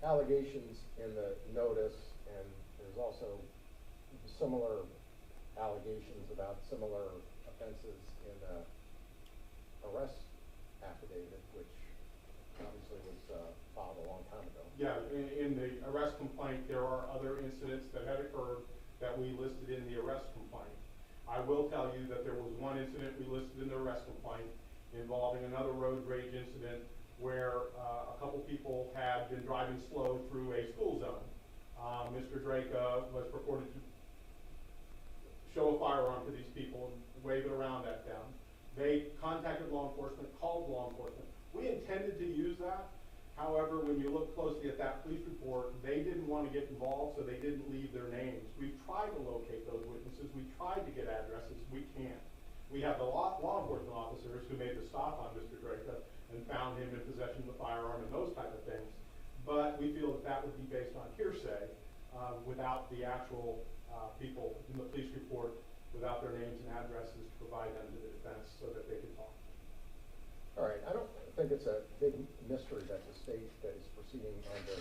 allegations in the notice, and there's also similar allegations about similar offenses in the arrest affidavit, which obviously was filed a long time ago. Yeah, in the arrest complaint, there are other incidents that had occurred that we listed in the arrest complaint. I will tell you that there was one incident we listed in the arrest complaint involving another road rage incident where a couple people had been driving slow through a school zone. Mr. Drejka was purported to show a firearm to these people and wave it around at them. They contacted law enforcement, called law enforcement. We intended to use that. However, when you look closely at that police report, they didn't want to get involved, so they didn't leave their names. We tried to locate those witnesses. We tried to get addresses. We can't. We have the law enforcement officers who made the stop on Mr. Drejka and found him in possession of the firearm and those type of things. But we feel that that would be based on hearsay without the actual people in the police report, without their names and addresses to provide them to the defense so that they could talk. All right, I don't think it's a big mystery that the state that is proceeding under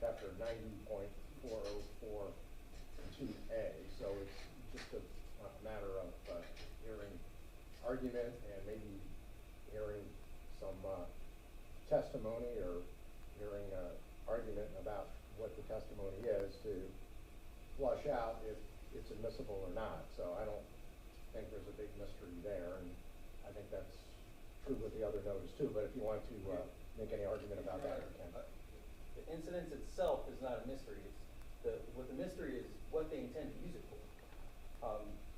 Chapter 90.4042A, so it's just a matter of hearing argument and maybe hearing some testimony or hearing argument about what the testimony is to flush out if it's admissible or not. So I don't think there's a big mystery there, and I think that's true with the other notice too, but if you want to make any argument about that, you can. The incident itself is not a mystery. What the mystery is what they intend to use it for.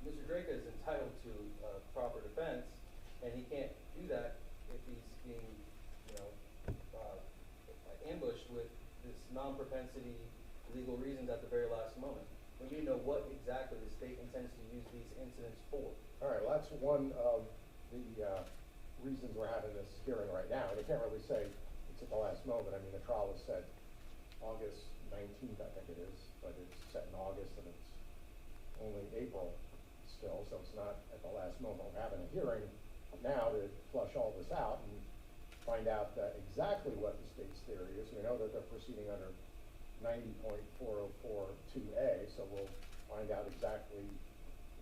Mr. Drejka is entitled to proper defense, and he can't do that if he's being, ambushed with this non-propensity legal reasons at the very last moment. We need to know what exactly the state intends to use these incidents for. All right, well, that's one of the reasons we're having this hearing right now. And you can't really say it's at the last moment. I mean, the trial was set August 19th, I think it is, but it's set in August and it's only April still, so it's not at the last moment. We're having a hearing now to flush all this out and find out exactly what the state's theory is. We know that they're proceeding under 90.4042A, so we'll find out exactly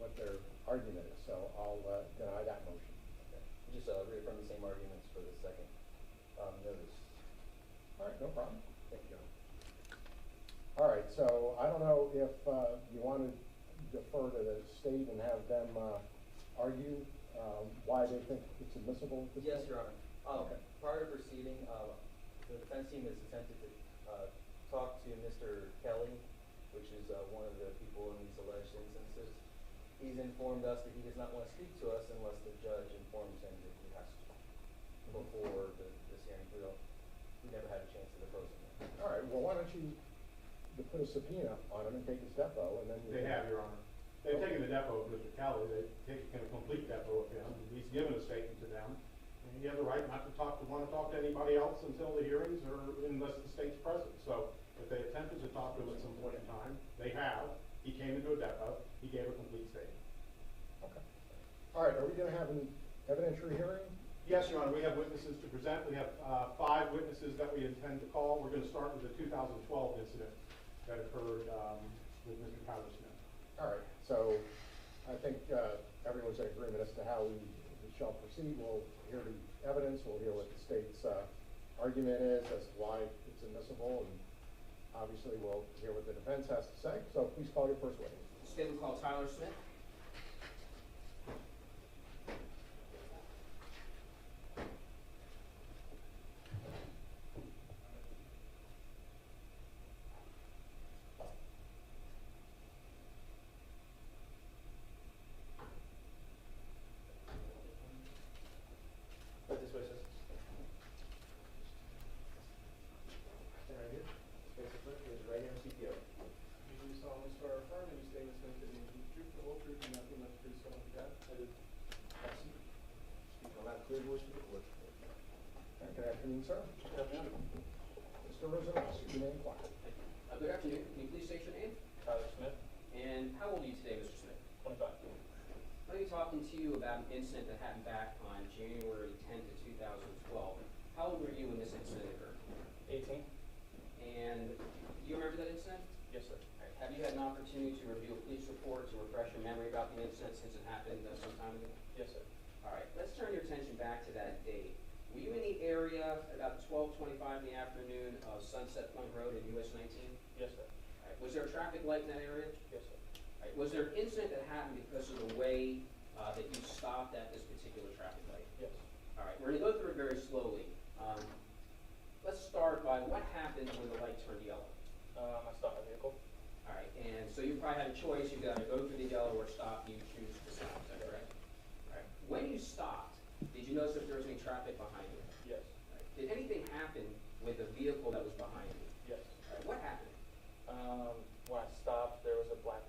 what their argument is. So I'll deny that motion. Just reaffirm the same arguments for the second notice. All right, no problem. Thank you. All right, so I don't know if you want to defer to the state and have them argue why they think it's admissible at this Yes, point? Your Honor. Okay. Prior to proceeding, the defense team has attempted to talk to Mr. Kelly, which is one of the people in these alleged instances. He's informed us that he does not want to speak to us unless the judge informs him that he has to before this hearing. We never had a chance to depose him. All right, well, why don't you put a subpoena on him and take his depo, and then They have, Your Honor. They've taken the depo of Mr. Kelly. They've taken a complete depo of him. He's given a statement to them. And he has a right not to want to talk to anybody else until the hearings or unless the state's present. So if they attempted to talk to him at some point in time, they have. He came into a depo. He gave a complete statement. Okay. All right, are we going to have an evidentiary hearing? Yes, Your Honor. We have witnesses to present. We have 5 witnesses that we intend to call. We're going to start with the 2012 incident that occurred with Mr. Tyler Smith. All right, so I think everyone's in agreement as to how we shall proceed. We'll hear the evidence. We'll hear what the state's argument is as to why it's admissible, and obviously we'll hear what the defense has to say. So please call your first witness. The state will call Tyler Smith. Right this way, sir. Stand right here. Face the foot. Raise your right hand. CPO. You do solemnly swear or affirm any statements made today to be the truth, the whole truth, and nothing but the truth, so help you God? I do. Excellent. Speak on that clear voice for the court. Good afternoon, sir. Good afternoon. Mr. Rosenhaus, your name, quiet. Good afternoon. Can you please state your name? Tyler Smith, And how old are you today, Mr. Smith? 25. I'm going to be talking to you about an incident that happened back on January 10th of 2012. How old were you when this incident occurred? 18. And And do you remember that incident? Yes, sir. All right. Have you had an opportunity to review a police report to refresh your memory about the incident since it happened some time ago? Yes, sir. All right, let's turn your attention back to that date. Were you in the area about 12:25 in the afternoon of Sunset Point Road in US 19? Yes, sir. All right. Was there a traffic light in that area? Yes, sir. All right. Was there an incident that happened because of the way that you stopped at this particular traffic light? Yes. All right, we're gonna go through it very slowly. Let's start by what happened when the light turned yellow. I stopped my vehicle. All right, and so you probably had a choice, you could either go through the yellow or stop, you choose to stop, is that correct? All right, when you stopped, did you notice if there was any traffic behind you? Yes. All right. Did anything happen with the vehicle that was behind you? Yes. All right, what happened? When I stopped, there was a black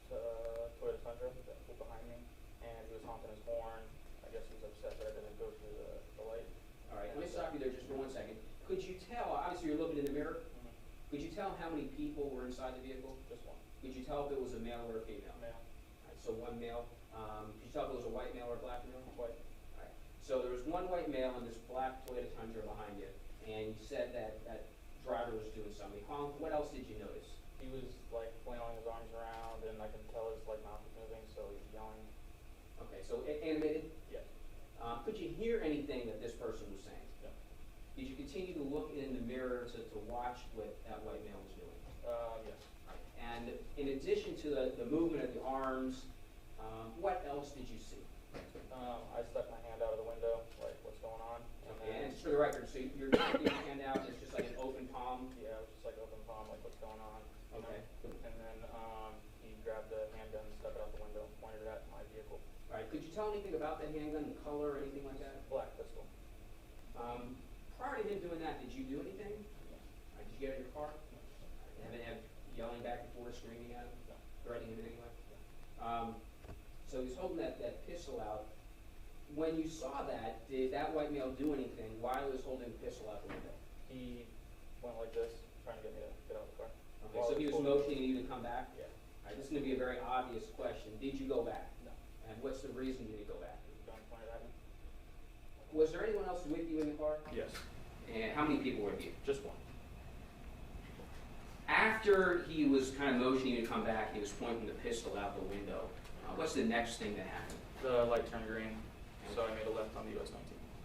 Toyota Tundra that was behind me, and he was honking his horn. I guess he was upset that I didn't go through the light. All right, let me stop you there just for 1 second. Could you tell, obviously you're looking in the mirror, could you tell how many people were inside the vehicle? Just one. Could you tell if it was a male or a female? Male. All right, so one male. Could you tell if it was a white male or a black male? White. All right. So there was one white male and this black Toyota Tundra behind you, and you said that that driver was doing something. What else did you notice? He was like flailing his arms around, and I can tell his like mouth was moving, so he was yelling. Okay, so animated. Yes. Could you hear anything that this person was saying? No. Did you continue to look in the mirror to watch what that white male was doing? Yes. And in addition to the movement of the arms, what else did you see? I stuck my hand out of the window, like what's going on. Okay, and just for the record, so you're taking your hand out, it's just like an open palm? Yeah, it was just like open palm, like what's going on. You Okay. know? And then he grabbed the handgun, stuck it out the window, pointed it at my vehicle. All right, could you tell anything about that handgun, the color, or anything like that? Black pistol. Prior to him doing that, did you do anything? Did you get out of your car? Have yelling back and forth, screaming at him, No. threatening him in any way? So he's holding that pistol out. When you saw that, did that white male do anything while he was holding the pistol out the window? He went like this, trying to get me to get out of the car. Okay, While so he was holding- motioning you to come back? Yeah. All right, this is gonna be a very obvious question. Did you go back? No. And what's the reason you didn't go back? Gun pointed at me. Was there anyone else with you in the car? Yes. And how many people were with you? Just one. After he was kind of motioning you to come back, he was pointing the pistol out the window. What's the next thing that happened? The light turned green, so I made a left on the US 19.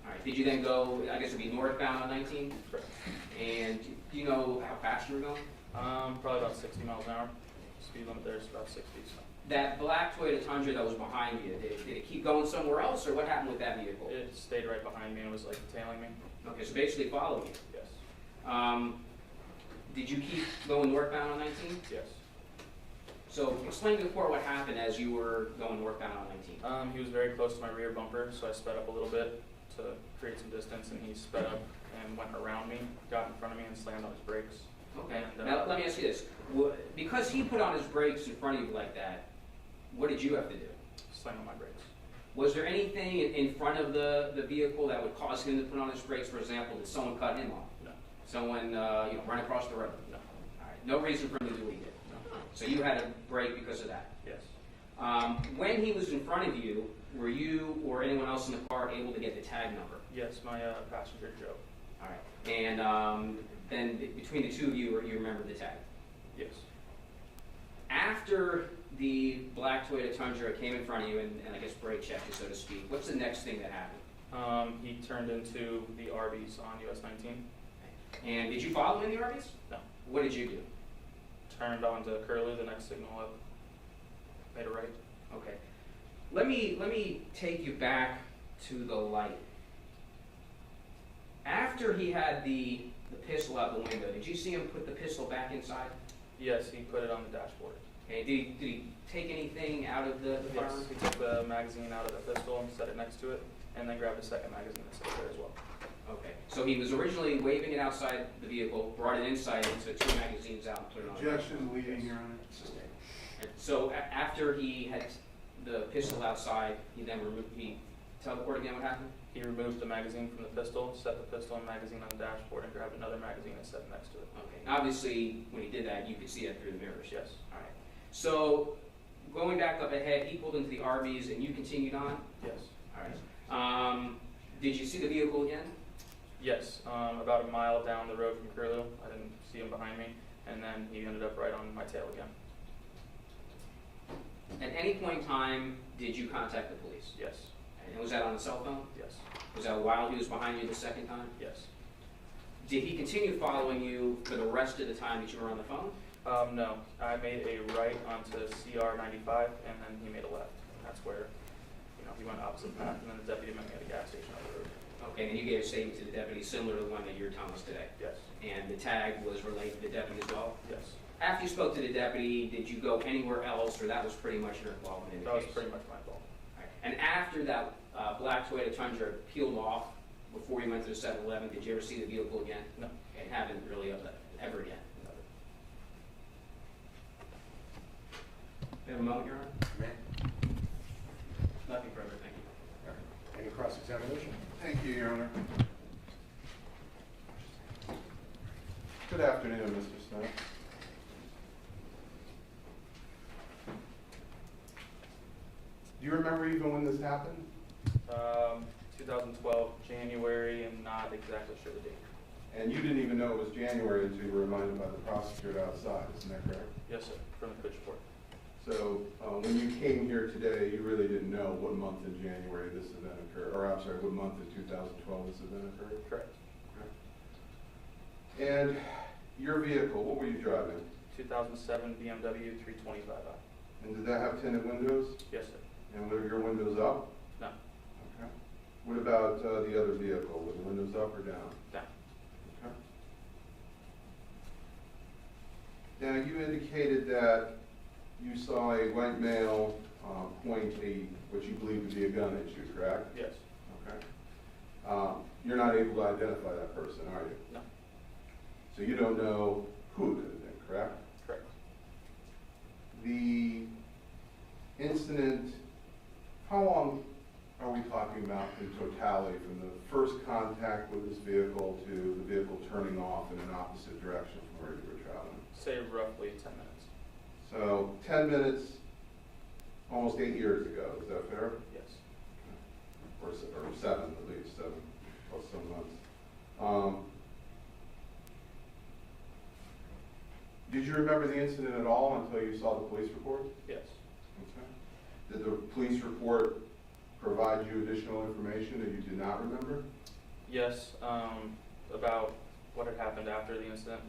All right, did you then go, I guess it'd be northbound on 19? Correct. And do you know how fast you were going? Probably about 60 miles an hour. Speed limit there is about 60, so. That black Toyota Tundra that was behind you, did it keep going somewhere else, or what happened with that vehicle? It stayed right behind me and was like tailing me. Okay, so basically followed you. Yes. Did you keep going northbound on 19? Yes. So explain to the court what happened as you were going northbound on 19. He was very close to my rear bumper, so I sped up a little bit to create some distance, and he sped up and went around me, got in front of me, and slammed on his brakes. Okay, And, now let me ask you this. Because he put on his brakes in front of you like that, what did you have to do? Slam on my brakes. Was there anything in front of the vehicle that would cause him to put on his brakes? For example, did someone cut him off? No. Someone run across the road? No. All right, no reason for him to do what he did. No. So you had to brake because of that. Yes. When he was in front of you, were you or anyone else in the car able to get the tag number? Yes, my passenger, Joe. All right. And then between the two of you, you remember the tag? Yes. After the black Toyota Tundra came in front of you and I guess brake checked you, so to speak, what's the next thing that happened? He turned into the Arby's on US 19. And did you follow him in the Arby's? No. What did you do? Turned onto Curlew, the next signal up. Made a right. Okay. Let me take you back to the light. After he had the pistol out the window, did you see him put the pistol back inside? Yes, he put it on the dashboard. Okay. Did he take anything out of the Yes, firearm? he took the magazine out of the pistol and set it next to it, and then grabbed a second magazine and set it there as well. Okay. So he was originally waving it outside the vehicle, brought it inside, and took two magazines out and put it on. Objection, leaving, Your Honor. And so after he had the pistol outside, he then removed. Tell the court again what happened. He removed the magazine from the pistol, set the pistol and magazine on the dashboard, and grabbed another magazine and set it next to it. Okay. Obviously, when he did that, you could see that through the mirrors. Yes. All right. So going back up ahead, he pulled into the Arby's and you continued on. Yes. All right. Did you see the vehicle again? Yes, about a mile down the road from Curlew. I didn't see him behind me, and then he ended up right on my tail again. At any point in time, did you contact the police? Yes, And was that on the cell phone? yes, Was that while he was behind you the second time? yes. Did he continue following you for the rest of the time that you were on the phone? No, I made a right onto CR 95, and then he made a left. And that's where, he went opposite path, and then the deputy met me at a gas station on the road. Okay, and you gave a statement to the deputy similar to the one that you're telling us today? Yes, And the tag was relayed to the deputy as well? yes. After you spoke to the deputy, did you go anywhere else, or that was pretty much your involvement in the That case? was pretty much my fault. Right. And after that black Toyota Tundra peeled off, before you went to the 7-Eleven, did you ever see the vehicle again? No. And haven't really ever again? We have a moment, Your Honor? Nothing further, thank you. Any cross-examination? Thank you, Your Honor. Good afternoon, Mr. Smith. Do you remember even when this happened? 2012, January, and not exactly sure the date. And you didn't even know it was January until you were reminded by the prosecutor outside, isn't that correct? Yes, sir, from the coach report. So when you came here today, you really didn't know what month in January this event occurred, or I'm sorry, what month in 2012 this event occurred? Correct. And your vehicle, what were you driving? 2007 BMW 325i. And did that have tinted windows? Yes, sir. And were your windows up? No, Okay. What about the other vehicle? Were the windows up or down? down. Okay. Now, you indicated that you saw a white male point what you believe to be a gun at you, correct? Yes. Okay. You're not able to identify that person, are you? No. So you don't know who it could have been, correct? Correct. The incident, how long are we talking about in totality from the first contact with this vehicle to the vehicle turning off in an opposite direction from where you were traveling? Say roughly 10 minutes. So 10 minutes, almost 8 years ago, is that fair? Yes. Or 7 at least, 7 plus some months. Did you remember the incident at all until you saw the police report? Yes. Okay. Did the police report provide you additional information that you did not remember? Yes, about what had happened after the incident.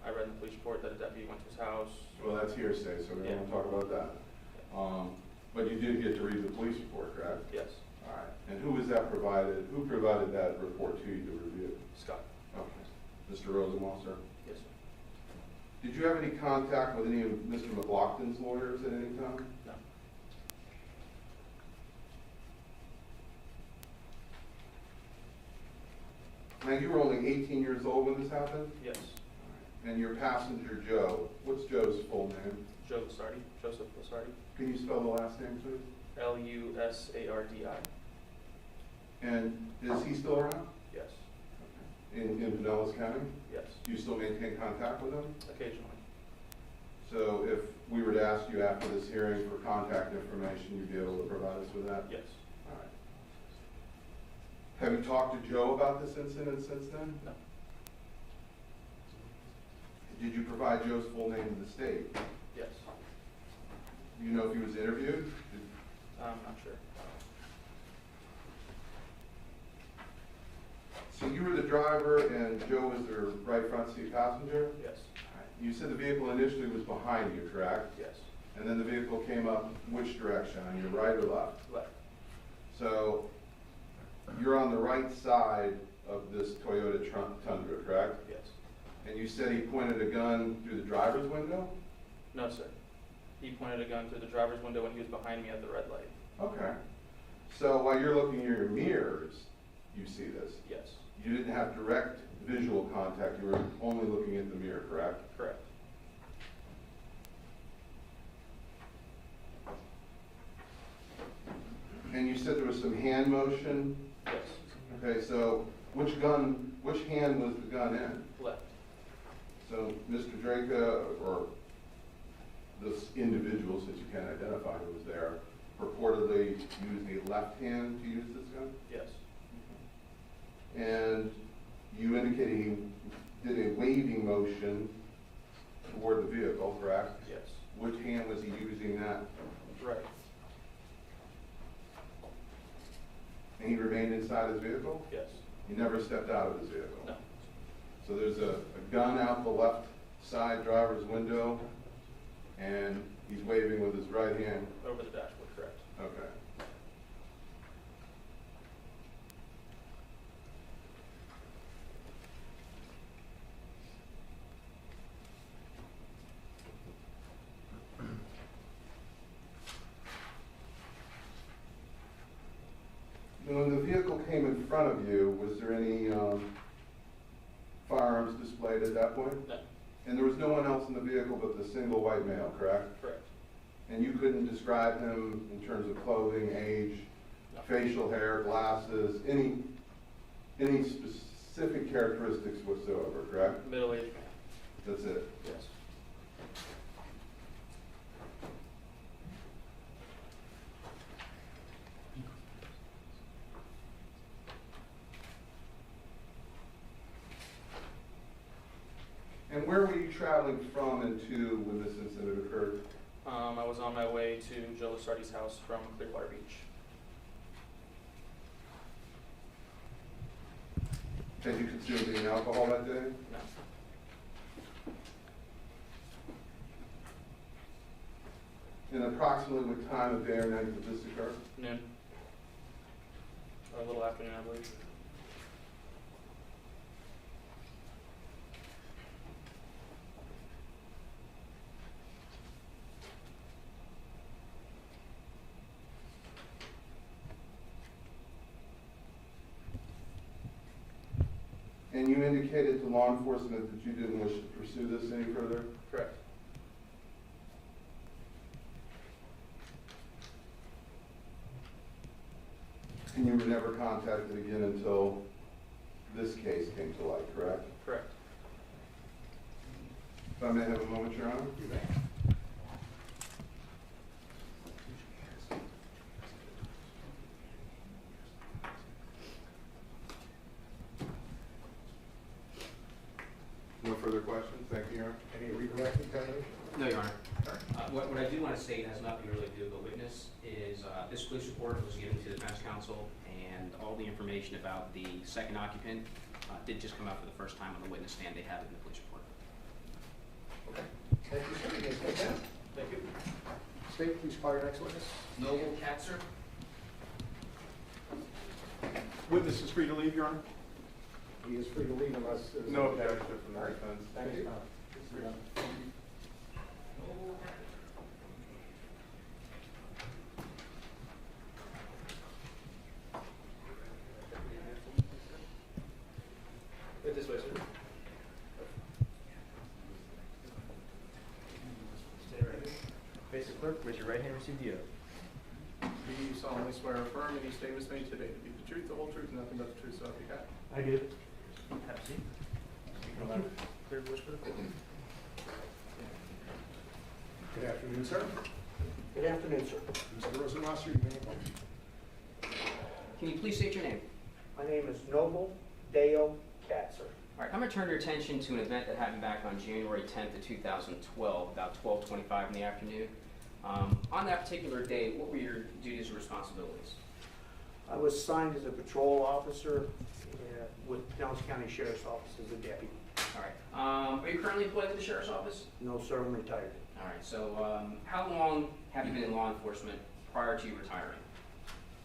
I read in the police report that a deputy went to his house. Well, that's hearsay, so we don't want to talk about that. But you did get to read the police report, correct? Yes. All right. And who was that provided? Who provided that report to you to review? Scott. Okay. Mr. Rosenwasser? Yes, sir. Did you have any contact with any of Mr. McLaughlin's lawyers at any time? No. Now, you were only 18 years old when this happened? Yes. And your passenger, Joe, what's Joe's full name? Joe Lusardi, Joseph Lusardi. Can you spell the last name, please? Lusardi. And is he still around? Yes. In Pinellas County? Yes. Do you still maintain contact with him? Occasionally. So if we were to ask you after this hearing for contact information, you'd be able to provide us with that? Yes. All right. Have you talked to Joe about this incident since then? No. Did you provide Joe's full name to the state? Yes. Do you know if he was interviewed? I'm not sure. So you were the driver and Joe was the right front seat passenger? Yes. All right. You said the vehicle initially was behind you, correct? Yes. And then the vehicle came up which direction, on your right or left? Left. So you're on the right side of this Toyota Tundra, correct? Yes. And you said he pointed a gun through the driver's window? No, sir. He pointed a gun through the driver's window when he was behind me at the red light. Okay. So while you're looking in your mirrors, you see this? Yes. You didn't have direct visual contact, you were only looking at the mirror, correct? Correct. And you said there was some hand motion? Yes. Okay, so which hand was the gun in? Left. So Mr. Drejka, or this individual, since you can't identify who was there, purportedly used a left hand to use this gun? Yes. And You indicated he did a waving motion toward the vehicle, correct? Yes. Which hand was he using that? Right. And he remained inside his vehicle? Yes. He never stepped out of his vehicle? No. So there's a gun out the left side driver's window, and he's waving with his right hand? Over the dashboard, correct. Okay. When the vehicle came in front of you, was there any firearms displayed at that point? No. And there was no one else in the vehicle but the single white male, correct? Correct. And you couldn't describe him in terms of clothing, age, No. facial hair, glasses, any specific characteristics whatsoever, correct? Middle-aged man. That's it. Yes. And where were you traveling from and to when this incident occurred? I was on my way to Joe Lusardi's house from Clearwater Beach. Had you consumed any alcohol that day? No. And approximately what time of day or night did this occur? Noon. Or a little after noon, I believe. And you indicated to law enforcement that you didn't wish to pursue this any further? Correct. And you were never contacted again until this case came to light, correct? Correct. If I may have a moment, Your Honor? You may. No further questions? Thank you, Your Honor. Any redirecting pending? No, Your Honor. What I do want to state has nothing really to do with the witness is this police report was given to the defense counsel, and all the information about the second occupant did just come out for the first time on the witness stand. They have it in the police report. Okay. Thank you, sir. You may step down. Thank you. State, please call your next witness. Noble Katzer? Witness is free to leave, Your Honor. He is free to leave unless there's. No objection from the All right. defense. Thank you. Right this way, sir. Stay right here. Face the clerk, raise your right hand, receive the oath. Do you solemnly swear or affirm any statements made today to be the truth, the whole truth, and nothing but the truth, so help you God? I do. Have a seat. Clear voice for the court. Good afternoon, sir. Good afternoon, sir. Mr. Rosenwasser, you may. Can you please state your name? My name is Noble Dale Katzer. All right, I'm going to turn your attention to an event that happened back on January 10th of 2012, about 12:25 in the afternoon. On that particular day, what were your duties and responsibilities? I was assigned as a patrol officer with Johnson County Sheriff's Office as a deputy. All right. Are you currently employed with the Sheriff's Office? No, sir, I'm retired. All right, so how long have you been in law enforcement prior to you retiring?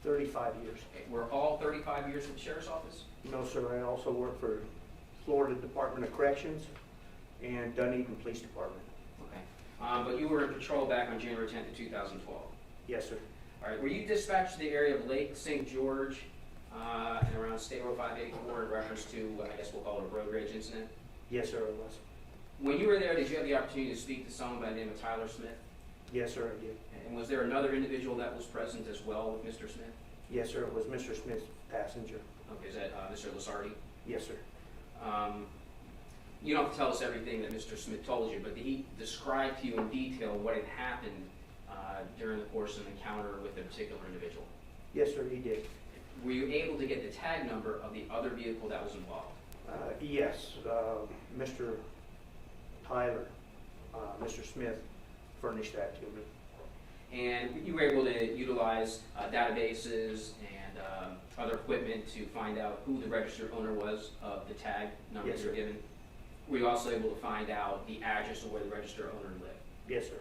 35 years. Okay, were all 35 years with the Sheriff's Office? No, sir, I also work for Florida Department of Corrections and Dunedin Police Department. Okay. But you were in patrol back on January 10th of 2012. Yes, sir. All right, were you dispatched to the area of Lake St. George and around State Road 584 in reference to, I guess we'll call it a road rage incident? Yes, sir, I was. When you were there, did you have the opportunity to speak to someone by the name of Tyler Smith? Yes, sir, I did. And was there another individual that was present as well with Mr. Smith? Yes, sir, it was Mr. Smith's passenger. Okay, is that Mr. Lusardi? Yes, sir. You don't have to tell us everything that Mr. Smith told you, but did he describe to you in detail what had happened during the course of an encounter with a particular individual? Yes, sir, he did. Were you able to get the tag number of the other vehicle that was involved? Yes, Mr. Tyler, Mr. Smith furnished that to me. And you were able to utilize databases and other equipment to find out who the registered owner was of the tag number Yes, you were sir. given? Were you also able to find out the address of where the registered owner lived? Yes, sir.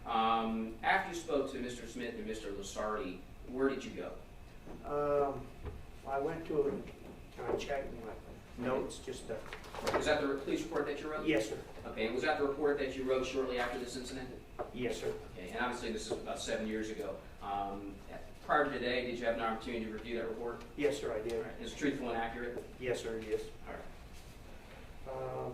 After you spoke to Mr. Smith and Mr. Lusardi, where did you go? I went to, can I check my notes, just to, Was that the police report that you wrote? yes, sir. Okay, and was that the report that you wrote shortly after this incident? Yes, sir. Okay, and obviously this is about 7 years ago. Prior to today, did you have an opportunity to review that report? Yes, sir, I did. All right, is it truthful and accurate? Yes, sir, it is. All right.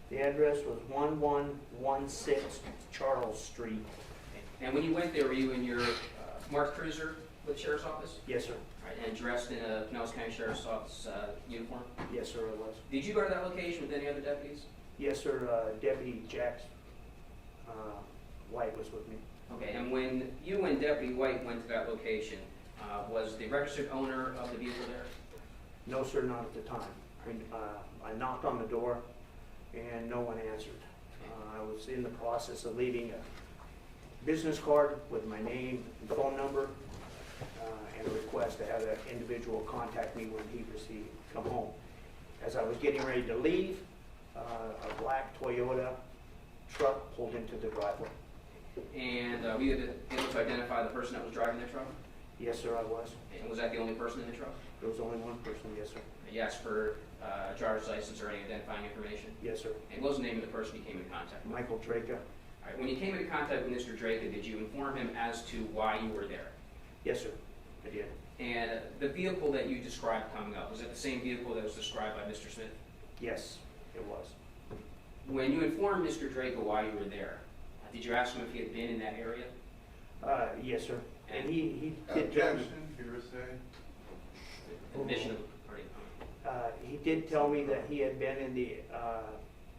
The address was 1116 Charles Street. And when you went there, were you in your marked cruiser with Sheriff's Office? Yes, sir. All right, and dressed in a Pinellas County Sheriff's Office uniform? Yes, sir, it was. Did you go to that location with any other deputies? Yes, sir, Deputy Jack White was with me. Okay, and when you and Deputy White went to that location, was the registered owner of the vehicle there? No, sir, not at the time. I knocked on the door and no one answered. I was in the process of leaving a business card with my name and phone number and a request to have that individual contact me when he come home. As I was getting ready to leave, a black Toyota truck pulled into the driveway. And were you able to identify the person that was driving the truck? Yes, sir, I was. And was that the only person in the truck? There was only one person, yes, sir. You asked for a driver's license or any identifying information? Yes, sir. And what was the name of the person you came in contact with? Michael Drejka. All right, when you came into contact with Mr. Drejka, did you inform him as to why you were there? Yes, sir, I did. And the vehicle that you described coming up, was it the same vehicle that was described by Mr. Smith? Yes, it was. When you informed Mr. Drejka why you were there, did you ask him if he had been in that area? Yes, sir. And he did tell me, Objection, hearsay. Admission of party opponent. he did tell me that he had been in the,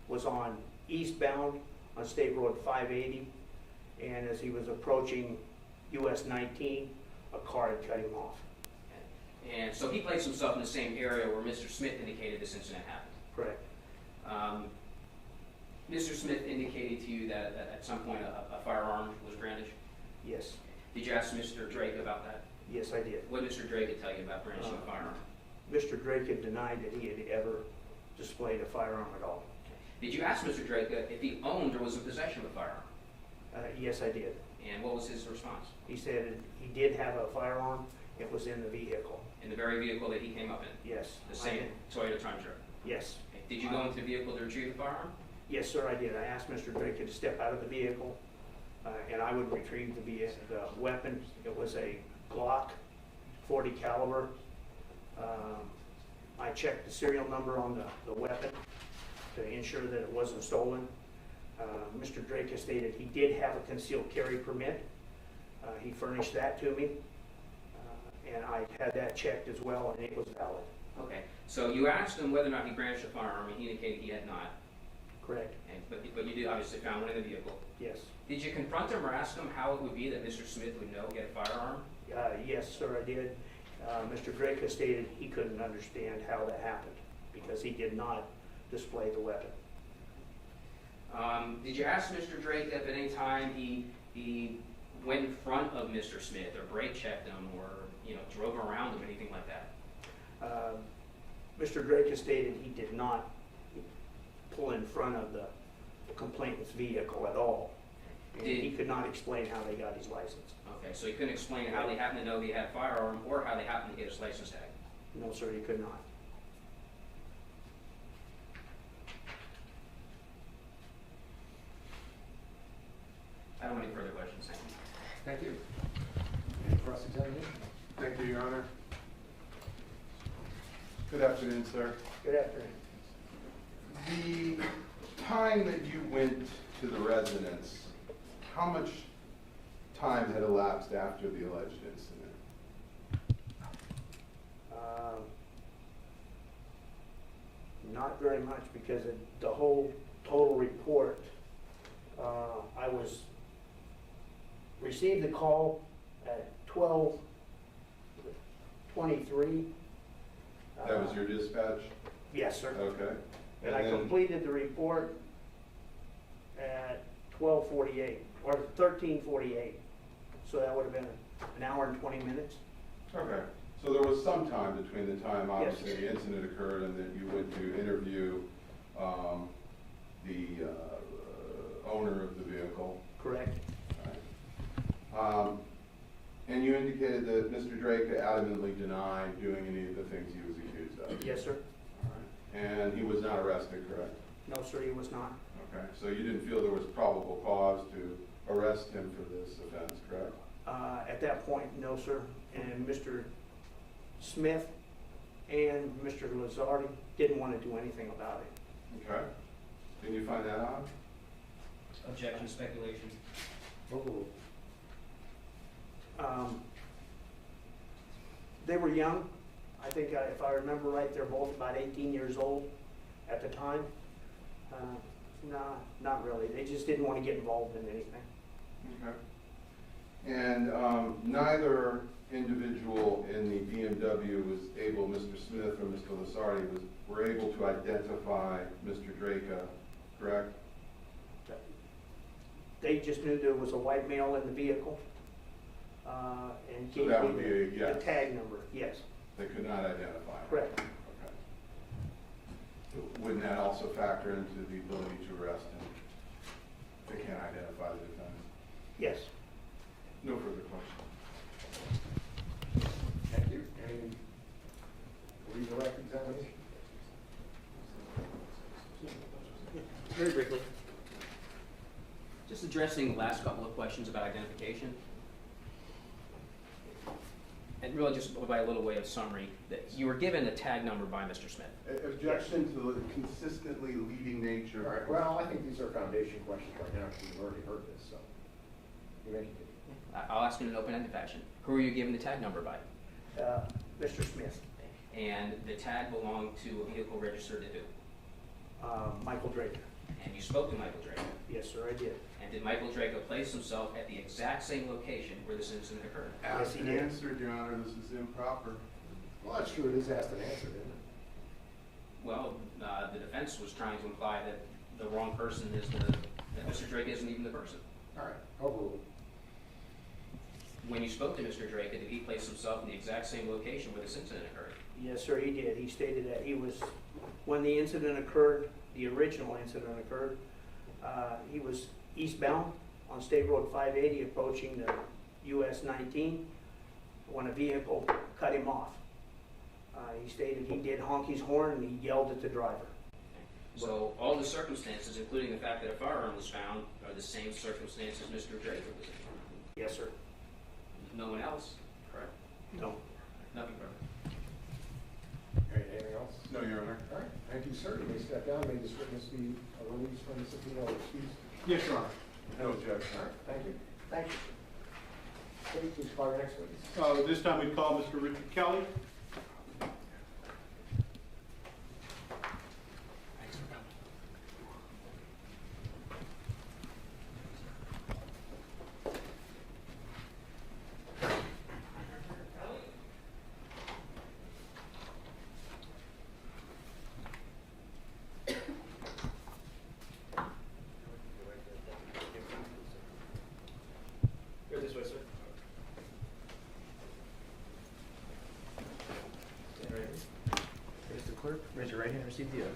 was on eastbound on State Road 580, and as he was approaching US 19, a car had cut him off. And so he placed himself in the same area where Mr. Smith indicated this incident happened. Correct. Mr. Smith indicated to you that at some point a firearm was brandished. Yes. Did you ask Mr. Drejka about that? Yes, I did. What did Mr. Drejka tell you about brandishing a firearm? Mr. Drake had denied that he had ever displayed a firearm at all. Did you ask Mr. Drejka if he owned or was in possession of a firearm? Yes, I did. And what was his response? He said he did have a firearm. It was in the vehicle. In the very vehicle that he came up in? Yes. The I same did. Toyota Tundra? Yes. Okay. Did you go into the vehicle to retrieve the firearm? Yes, sir, I did. I asked Mr. Drake to step out of the vehicle, and I would retrieve the weapon. It was a Glock 40 caliber. I checked the serial number on the weapon to ensure that it wasn't stolen. Mr. Drake has stated he did have a concealed carry permit. He furnished that to me, and I had that checked as well, and it was valid. Okay. So you asked him whether or not he brandished a firearm, and he indicated he had not. Correct. And, but you did obviously found one in the vehicle. Yes. Did you confront him or ask him how it would be that Mr. Smith would know he had a firearm? Yes, sir, I did. Mr. Drake has stated he couldn't understand how that happened because he did not display the weapon. Did you ask Mr. Drake if at any time he went in front of Mr. Smith or brake checked him or drove around him, anything like that? Mr. Drake has stated he did not pull in front of the complainant's vehicle at all. And he could not explain how they got his license. Okay, so he couldn't explain how they happened to know he had a firearm or how they happened to get his license tag? No, sir, he could not. I don't have any further questions, thank you. Thank you. Any cross-examination? Thank you, Your Honor. Good afternoon, sir. Good afternoon. The time that you went to the residence, how much time had elapsed after the alleged incident? Not very much, because the whole total report, I received the call at 12:23. That was your dispatch? Yes, sir. Okay. And I then- completed the report at 12:48, or 13:48. So that would have been an hour and 20 minutes. Okay, so there was some time between the time, Yes. obviously, the incident occurred and that you went to interview the owner of the vehicle. Correct. And you indicated that Mr. Drejka adamantly denied doing any of the things he was accused of. Yes, sir. All right. And he was not arrested, correct? No, sir, he was not. Okay, so you didn't feel there was probable cause to arrest him for this offense, correct? At that point, no, sir. And Mr. Smith and Mr. Lazardi didn't want to do anything about it. Okay. Can you find that out? Objection, speculation. They were young. I think, if I remember right, they're both about 18 years old at the time. Not really. They just didn't want to get involved in anything. Okay. And neither individual in the BMW was able, Mr. Smith or Mr. Lazardi, were able to identify Mr. Drejka, correct? They just knew there was a white male in the vehicle, and So gave that me would be a the yes. tag number. Yes, They could not identify him? correct. Okay. Wouldn't that also factor into the ability to arrest him? They can't identify the defendant? Yes. No further questions. Thank you. Any redirect examination? Very briefly. Just addressing the last couple of questions about identification. And really just by a little way of summary, that you were given a tag number by Mr. Smith. Objection to the consistently leading nature. All right, well, I think these are foundation questions right now, because we've already heard this, so you may continue. I'll ask in an open-ended fashion. Who were you given the tag number by? Mr. Smith, And the tag belonged to a vehicle registered to who? Michael Drejka. And you spoke to Michael Drejka. Yes, sir, I did. And did Michael Drejka place himself at the exact same location where this incident occurred? Yes, he did. Answered, Your Honor, this is improper. Well, that's true, it is asked and answered, isn't it? Well, the defense was trying to imply that the wrong person is that Mr. Drejka isn't even the person. All right, overruled. When you spoke to Mr. Drejka, did he place himself in the exact same location where this incident occurred? Yes, sir, he did. He stated that he was, when the incident occurred, the original incident occurred, he was eastbound on State Road 580 approaching the US 19 when a vehicle cut him off. He stated he did honk his horn and he yelled at the driver. So all the circumstances, including the fact that a firearm was found, are the same circumstances Mr. Drejka was in? Yes, sir. No one else, correct? No. Nothing further. Anything else? No, Your Honor. All right, thank you, sir. You may step down. May this witness be released from the subpoena or excused? Yes, Your Honor. No objection. All right, thank you. Thank you. Please call your next witness. This time we call Mr. Richard Kelly. Go this way, sir. Stand right here. Mr. Clerk, raise your right hand and receive the oath.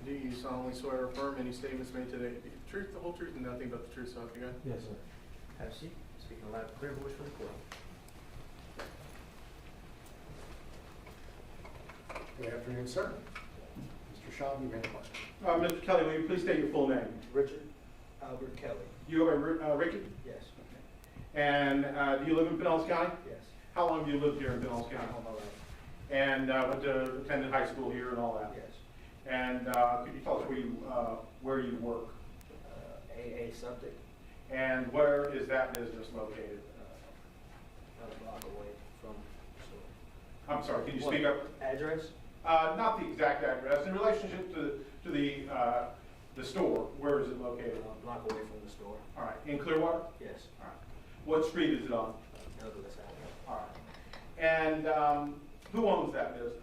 Do you solemnly swear or affirm any statements made today to be the truth, the whole truth, and nothing but the truth, so help you God? Yes, sir. Have a seat. Speaking aloud, clear voice for the court. Good afternoon, sir. Mr. Shaw, you may have a question. Mr. Kelly, will you please state your full name? Richard Albert Kelly. You are Ricky? Yes. And do you live in Pinellas County? Yes. How long have you lived here in Pinellas County? All my life. And attended high school here and all that? Yes. And could you tell us where you work? AA Septic, And where is that business located? about a block away from the store. I'm sorry, can you speak up? Address? Not the exact address, in relationship to the store, where is it located? A block away from the store. All right, in Clearwater? Yes, All right. What street is it on? Douglas Avenue. All right. And who owns that business?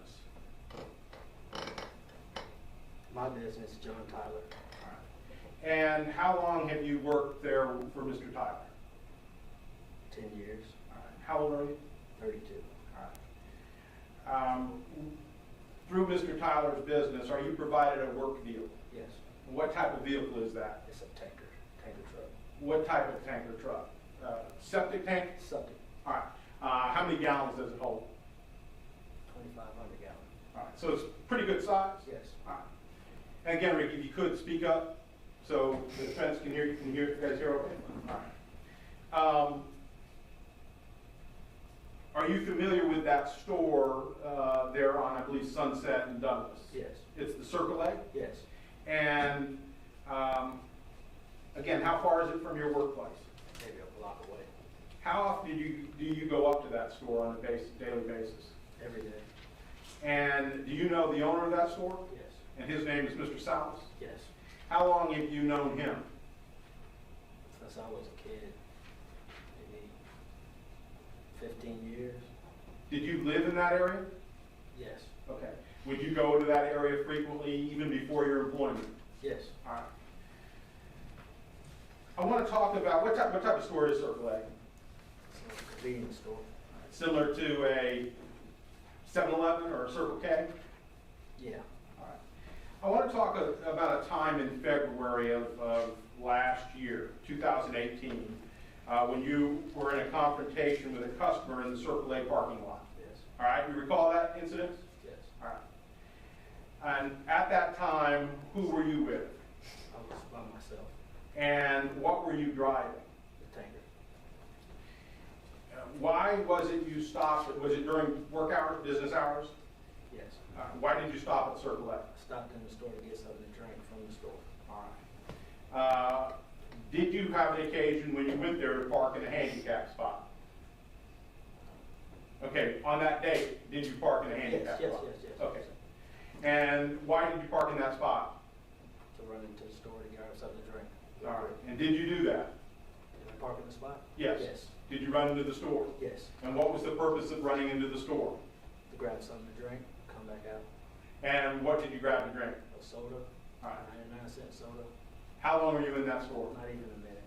My business, John Tyler, All right. And how long have you worked there for Mr. Tyler? 10 years, All right. How old are you? 32. All right. Through Mr. Tyler's business, are you provided a work vehicle? Yes, What type of vehicle is that? it's a tanker truck. What type of tanker truck? Septic tank? Septic, All right. How many gallons does it hold? 2,500 gallon. All right. So it's pretty good size? Yes. All right. And again, Rick, if you could speak up so the defense can hear you. Can you guys hear okay? All right. Are you familiar with that store there on, I believe, Sunset and Douglas? Yes. It's the Circle A? Yes, And again, how far is it from your workplace? maybe a block away, How often do you go up to that store on a daily basis? every day. And do you know the owner of that store? Yes, And his name is Mr. Salas? yes, How long have you known him? since I was a kid, maybe 15 years. Did you live in that area? Yes, Okay. Would you go to that area frequently, even before your employment? yes, All right. I want to talk about, what type of store is Circle A? it's a convenience store. Similar to a 7-Eleven or a Circle K? Yeah, All right. I want to talk about a time in February of last year, 2018, when you were in a confrontation with a customer in the Circle A parking lot. yes, All right, you recall that incident? yes. All right. And at that time, who were you with? I was by myself, And what were you driving? the tanker. Why was it you stopped? Was it during work hours, business hours? Yes, Why did you stop at Circle A? I stopped in the store to get something to drink from the store. All right. Did you have an occasion when you went there to park in a handicap spot? Okay, on that date, did you park in a handicap Yes, spot? yes. Okay. And why did you park in that spot? To run into the store to grab something to drink. All right. And did you do that? Did I park in the spot? Yes. Yes, Did you run into the store? yes. And what was the purpose of running into the store? To grab something to drink, come back out. And what did you grab to drink? A soda, All right. 99-cent soda, How long were you in that store? not even a minute.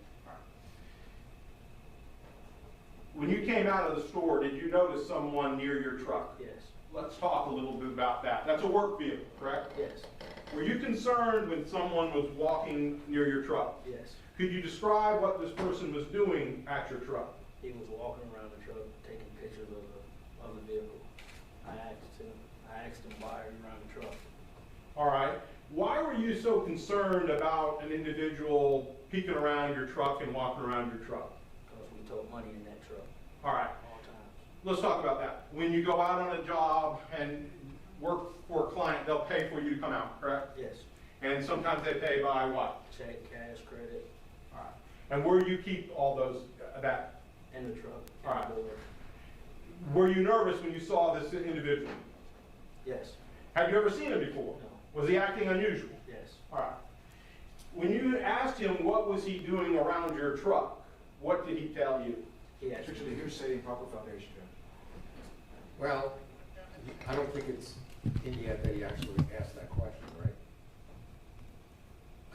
When you came out of the store, did you notice someone near your truck? Yes, Let's talk a little bit about that. That's a work vehicle, correct? yes, Were you concerned when someone was walking near your truck? yes. Could you describe what this person was doing at your truck? He was walking around the truck, taking pictures of the vehicle. I asked him why are you around the truck? All right. Why were you so concerned about an individual peeking around your truck and walking around your truck? Because we took money in that truck All right. all times. Let's talk about that. When you go out on a job and work for a client, they'll pay for you to come out, correct? Yes, And sometimes they pay by what? check, cash, credit, All right. And where do you keep all those, that? in the truck, All right. in the door. Were you nervous when you saw this individual? Yes, Had you ever seen him before? no, Was he acting unusual? yes. All right. When you asked him what was he doing around your truck, what did he tell you? He asked Actually, me, you're setting proper foundation, John. Well, I don't think it's in yet that he actually asked that question, right?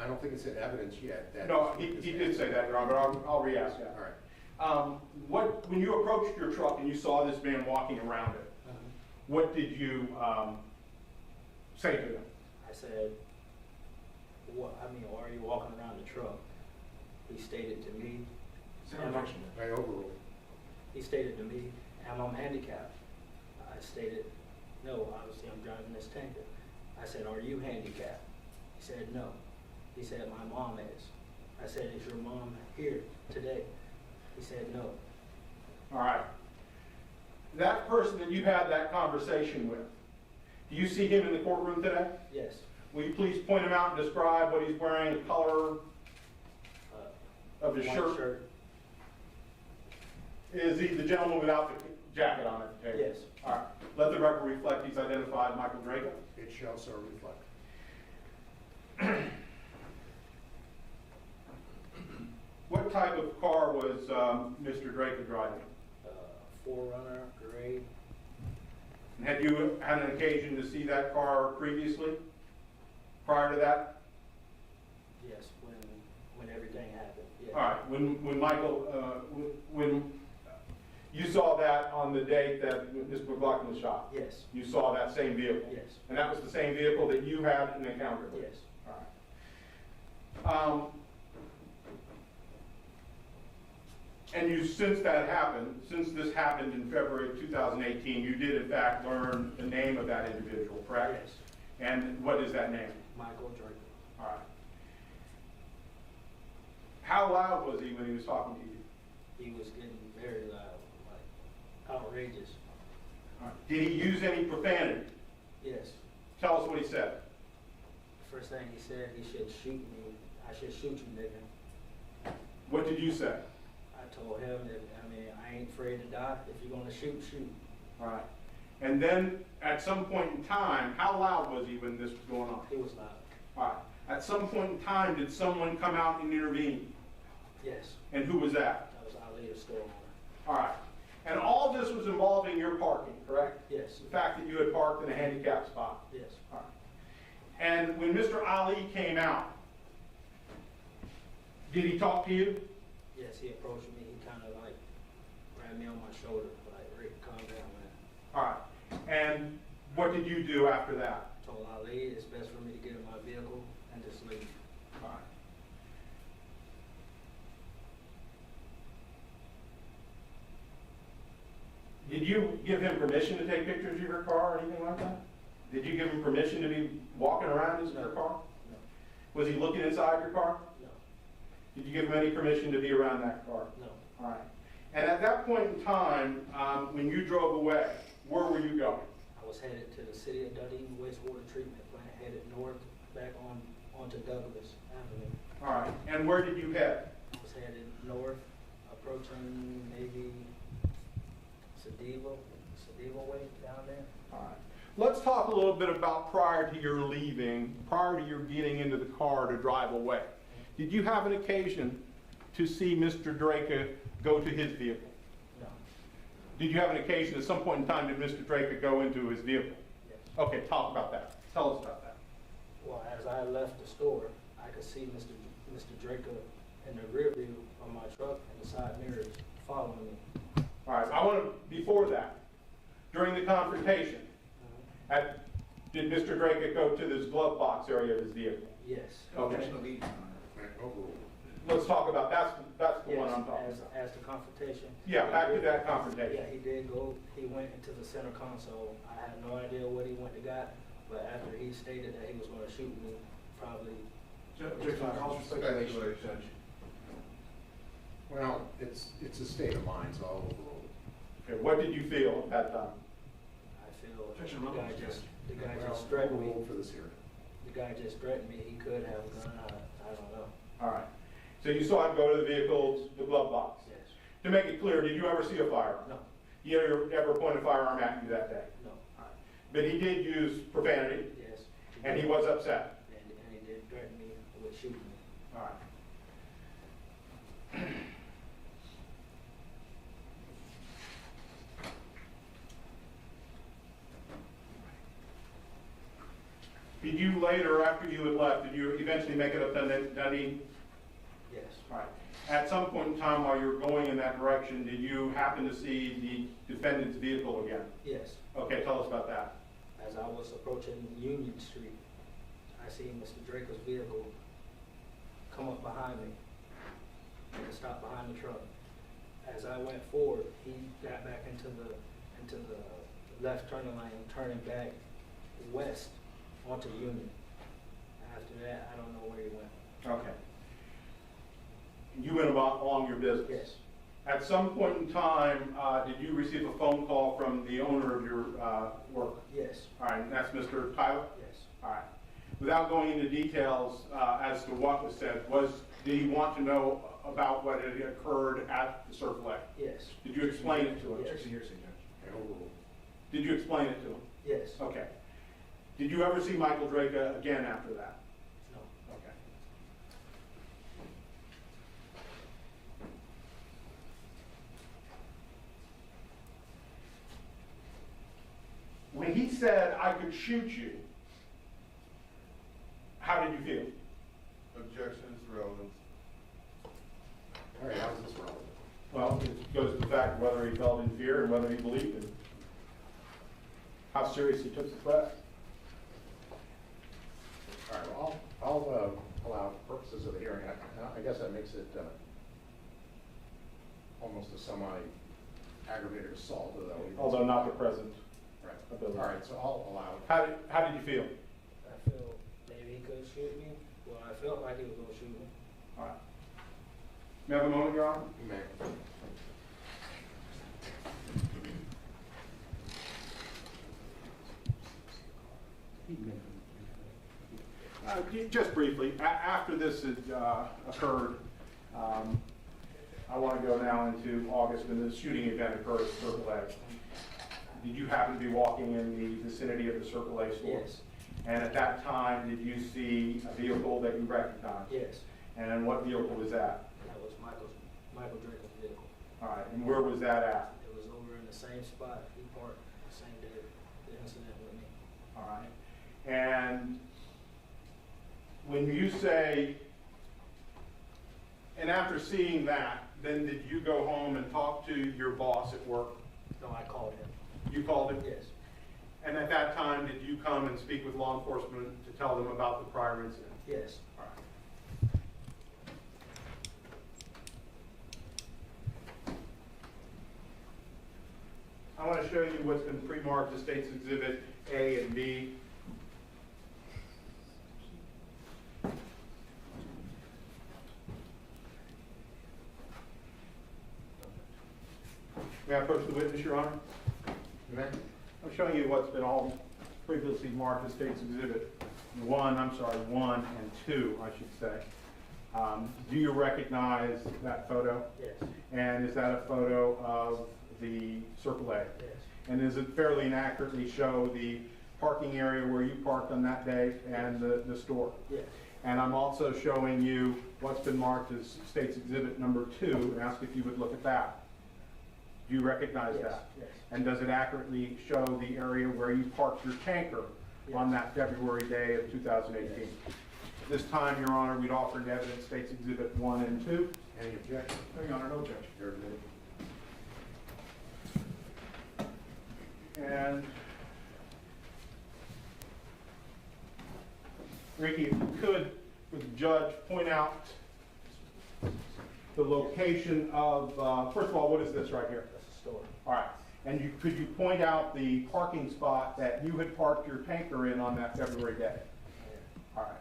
I don't think it's in evidence yet that. No, he did say that, Your Honor, but I'll re-ask that. All right. When you approached your truck and you saw this man walking around it, what did you say to him? I said, why are you walking around the truck? He stated to me, Set objection. I overruled. he stated to me, am I handicapped? I stated, no, obviously I'm driving this tanker. I said, are you handicapped? He said, no. He said, my mom is. I said, is your mom here today? He said, no. All right. That person that you had that conversation with, do you see him in the courtroom today? Yes. Will you please point him out and describe what he's wearing, color? of his White shirt? Is he the gentleman without the jacket on at the table? Yes. All right. Let the record reflect he's identified Michael Drejka. It shall so reflect. What type of car was Mr. Drejka driving? Forerunner, gray. And had you had an occasion to see that car previously, prior to that? Yes, when everything happened, yes. All right, when Michael, when you saw that on the date that Mr. McLaughlin was shot? Yes, You saw that same vehicle? yes, And that was the same vehicle that you had an encounter with? yes. All right. And you, since that happened, since this happened in February of 2018, you did in fact learn the name of that individual, correct? Yes. And what is that name? Michael Drejka. All right. How loud was he when he was talking to you? He was getting very loud, like outrageous. All right. Did he use any profanity? Yes. Tell us what he said. The first thing he said, he should shoot me. I should shoot you, nigga. What did you say? I told him that, I ain't afraid to die. If you're gonna shoot, shoot. All right. And then at some point in time, how loud was he when this was going on? He was loud. All right. At some point in time, did someone come out and intervene? Yes. And who was that? That was Ali, the store owner. All right. And all this was involving your parking, correct? Yes. The fact that you had parked in a handicapped spot. Yes. All right. And when Mr. Ali came out, did he talk to you? Yes, he approached me. He kind of like grabbed me on my shoulder, like, Rick, calm down, man. All right. And what did you do after that? I told Ali it's best for me to get in my vehicle and just leave. All right. Did you give him permission to take pictures of your car or anything like that? Did you give him permission to be walking around in your car? No. Was he looking inside your car? No. Did you give him any permission to be around that car? No. All right. And at that point in time, when you drove away, where were you going? I was headed to the City of Dunedin wastewater treatment plant, headed north, back onto Douglas Avenue. All right. And where did you head? I was headed north, approaching maybe Sediva way down there. All right. Let's talk a little bit about prior to your leaving, prior to your getting into the car to drive away. Did you have an occasion to see Mr. Drejka go to his vehicle? No. Did you have an occasion at some point in time did Mr. Drejka go into his vehicle? Yes. Okay, talk about that. Tell us about that. Well, as I left the store, I could see Mr. Drejka in the rear view of my truck and the side mirrors following me. All right, I want to, before that, during the confrontation, did Mr. Drejka go to this glove box area of his vehicle? Yes. Okay. Let's talk about, that's the one Yes, I'm talking about. as the confrontation. Yeah, back to that confrontation. Yeah, he did go, he went into the center console. I had no idea what he went to got, but after he stated that he was gonna shoot me, probably. Speculation, Judge. Well, it's a state of mind, so I'll overrule it. Okay, what did you feel at that time? I feel Objection, the guy Judge. just Well, threatened me. overruled for this hearing. The guy just threatened me. He could have a gun. I don't know. All right. So you saw him go to the vehicle's, the glove box. Yes. To make it clear, did you ever see a firearm? No. You ever point a firearm at you that day? No. But he did use profanity, Yes. and he was upset. And he did threaten me with shooting me. All right. Did you later, after you had left, did you eventually make it up to Dunedin? Yes. All right. At some point in time while you were going in that direction, did you happen to see the defendant's vehicle again? Yes. Okay, tell us about that. As I was approaching Union Street, I seen Mr. Drejka's vehicle come up behind me and stop behind the truck. As I went forward, he got back into the left turning lane, turning back west onto Union. After that, I don't know where he went. Okay. You went along your business? Yes. At some point in time, did you receive a phone call from the owner of your work? Yes. All right, and that's Mr. Tyler? Yes. All right. Without going into details as to what was said, did he want to know about what had occurred at the Surf Lake? Yes. Did you explain it to him? Yes. Did you explain it to him? Yes. Okay. Did you ever see Michael Drejka again after that? No. Okay. When he said, "I could shoot you," how did you feel? Objection is relevant. All right, how's this relevant? Well, it goes to the fact of whether he felt in fear and whether he believed in how serious he took the threat. All right, well, I'll allow purposes of the hearing. I guess that makes it almost a semi-aggravated assault, Although not the present. Right. ability. All right, so I'll allow it. How did you feel? I feel maybe he could shoot me. Well, I felt like he was gonna shoot me. All right. May I have a moment, Your Honor? You may. Just briefly, after this had occurred, I want to go now into August when the shooting event occurred at Circle A. Did you happen to be walking in the vicinity of the Circle A store? Yes. And at that time, did you see a vehicle that you recognized? Yes. And what vehicle was that? That was Michael Drejka's vehicle. All right, and where was that at? It was over in the same spot. He parked the same day the incident with me. All right. And when you say, and after seeing that, then did you go home and talk to your boss at work? No, I called him. You called him? Yes. And at that time, did you come and speak with law enforcement to tell them about the prior incident? Yes. All right. I want to show you what's been pre-marked as State's Exhibit A and B. May I approach the witness, Your Honor? You may. I'm showing you what's been all previously marked as State's Exhibit 1 and 2, I should say. Do you recognize that photo? Yes. And is that a photo of the Circle A? Yes. And does it fairly and accurately show the parking area where you parked on that day and the store? Yes. And I'm also showing you what's been marked as State's Exhibit number 2, and ask if you would look at that. Do you recognize Yes. that? Yes. And does it accurately show the area where you parked your tanker on that February day of 2018? Yes. This time, Your Honor, we'd offer in evidence State's Exhibit 1 and 2. Any objection? No, Your Honor, no objection. You're admitted. And Ricky, if you could, with the judge, point out the location of, first of all, what is this right here? That's a store. All right. And could you point out the parking spot that you had parked your tanker in on that February day? All right.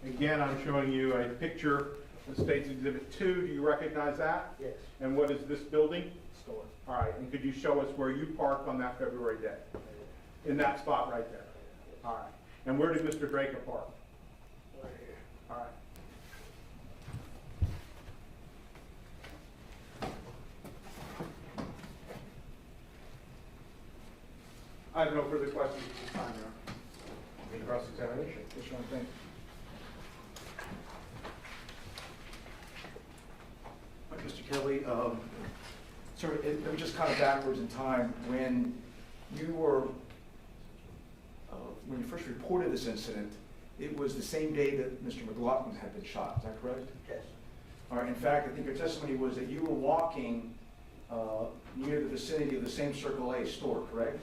Again, I'm showing you a picture of State's Exhibit 2. Do you recognize that? Yes. And what is this building? Store. All right. And could you show us where you parked on that February day? In that spot right there. All right. And where did Mr. Drejka park? Right here. All right. I have no further questions at this time, Your Honor. Any cross-examination? Yes, Your Honor, thank you. Mr. Kelly, sir, let me just kind of backwards in time. When you were, when you first reported this incident, it was the same day that Mr. McLaughlin had been shot, is that correct? Yes. All right, in fact, I think your testimony was that you were walking near the vicinity of the same Circle A store, correct?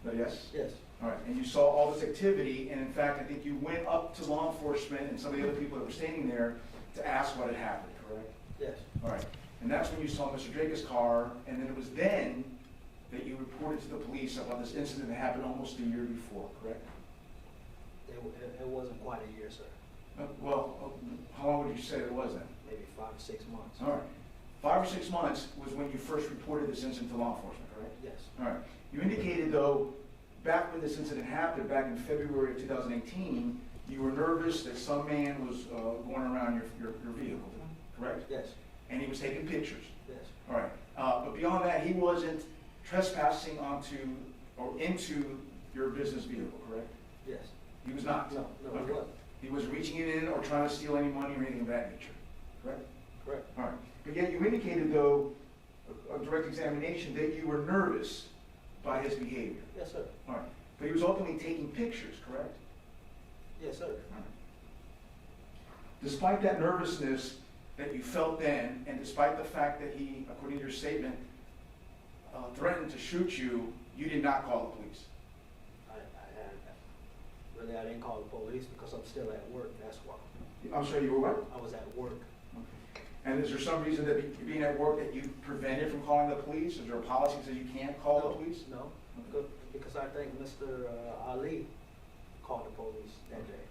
No, yes? Yes. All right, and you saw all this activity, and in fact, I think you went up to law enforcement and some of the other people that were standing there to ask what had happened, correct? Yes. All right, and that's when you saw Mr. Drejka's car, and then it was then that you reported to the police about this incident that happened almost a year before, correct? It wasn't quite a year, sir. How long would you say it was then? Maybe 5 or 6 months. All right, 5 or 6 months was when you first reported this incident to law enforcement, correct? Yes. All right, you indicated though back when this incident happened, back in February of 2018, you were nervous that some man was going around your vehicle, correct? Yes, And he was taking pictures. yes. All right. But beyond that, he wasn't trespassing onto or into your business vehicle, correct? Yes. He was not? No, he Okay. wasn't. He was reaching it in or trying to steal any money or anything of that nature, correct? Correct. All right. But yet you indicated, though, on direct examination, that you were nervous by his behavior. Yes, sir. All right. But he was ultimately taking pictures, correct? Yes, sir. All right. Despite that nervousness that you felt then, and despite the fact that he, according to your statement, threatened to shoot you, you did not call the police. Really, I didn't call the police because I'm still at work, that's why. I'm sorry, you were what? I was at work. Okay. And is there some reason that being at work that you prevented from calling the police? Is there a policy that says you can't call the police? No, because I think Mr. Ali called the police that day.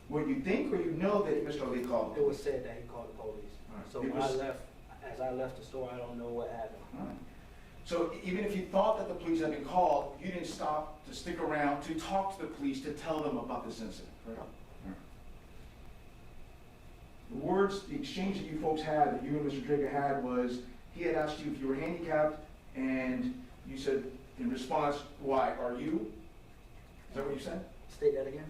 Well, you think or you know that Mr. Ali called the It police? was said that he called the police. All right. So It when was- as I left the store, I don't know what happened. All right. So even if you thought that the police had been called, you didn't stop to stick around to talk to the police to tell them about this incident, correct? No. All right. The words, the exchange that you folks had, that you and Mr. Drejka had, was he had asked you if you were handicapped, and you said in response, why, are you? Is that what you said? State that again?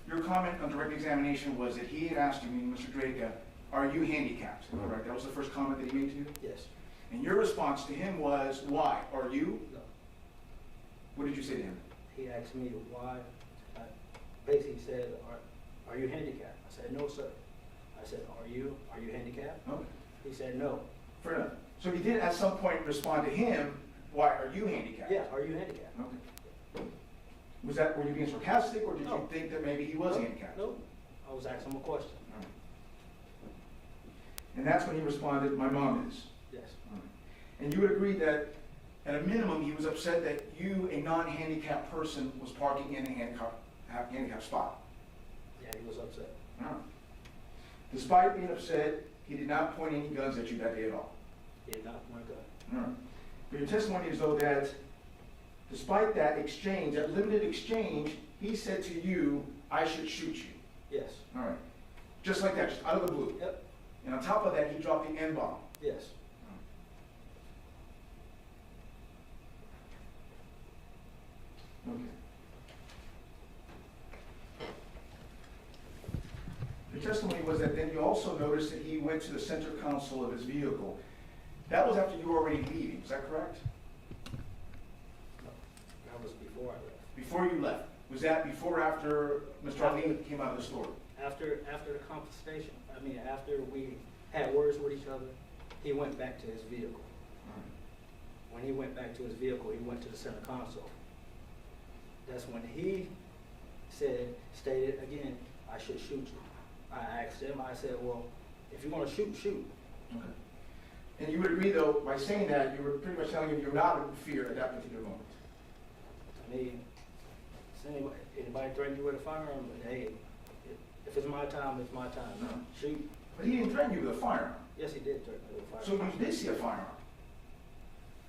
Your comment on direct examination was that he had asked you, meaning Mr. Drejka, are you handicapped, correct? That was the first comment that he made to you? Yes. And your response to him was, why, are you? No. What did you say to him? He asked me why. I basically said, are you handicapped? I said, no, sir. I said, are you handicapped? Okay. He said, no. Fair enough. So you did at some point respond to him, why, are you handicapped? Yeah, are you handicapped? Okay. Were you being sarcastic, or did No. you think that maybe he was handicapped? No, I was asking him a question. All right. And that's when he responded, my mom is. Yes. All right. And you would agree that, at a minimum, he was upset that you, a non-handicapped person, was parking in a handicapped spot. Yeah, he was upset. All right. Despite being upset, he did not point any guns at you that day at all. He did not point a gun. All right. But your testimony is, though, that despite that exchange, that limited exchange, he said to you, I should shoot you. Yes. All right. Just like that, just out of the blue. Yep. And on top of that, he dropped the N-bomb. Yes. Okay. Your testimony was that then you also noticed that he went to the center console of his vehicle. That was after you were already leaving, is that correct? No, that was before I left. Before you left. Was that before or after Mr. Ali came out of the store? After the conversation, after we had words with each other, he went back to his vehicle. When he went back to his vehicle, he went to the center console. That's when he stated again, I should shoot you. I asked him, I said, well, if you're gonna shoot, shoot. Okay. And you would agree, though, by saying that, you were pretty much telling him you're not in fear at that particular moment. I mean, anybody threaten you with a firearm, but hey, if it's my time, it's my time. No. Shoot. But he didn't threaten you with a firearm. Yes, he did threaten me with a So firearm. you did see a firearm.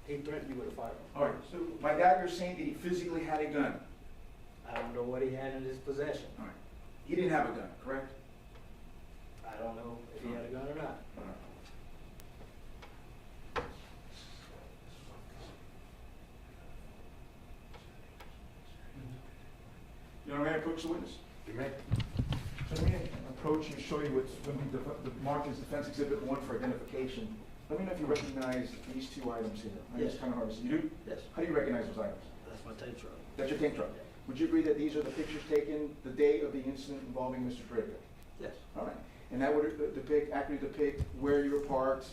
He threatened me with a firearm. All right. So by that, you're saying that he physically had a gun. I don't know what he had in his possession. All right. He didn't have a gun, correct? I don't know if he had a gun or not. All right. Your Honor, may I approach the witness? You may. So let me approach and show you what's going to be the marked as Defense Exhibit 1 for identification. Let me know if you recognize these two items here. I know it's Yes. kind of hard to see. You do? Yes. How do you recognize those items? That's my tape truck. That's your tank truck. Would you agree that these are the pictures taken the day of the incident involving Mr. Drejka? Yes. All right. And that would accurately depict where you were parked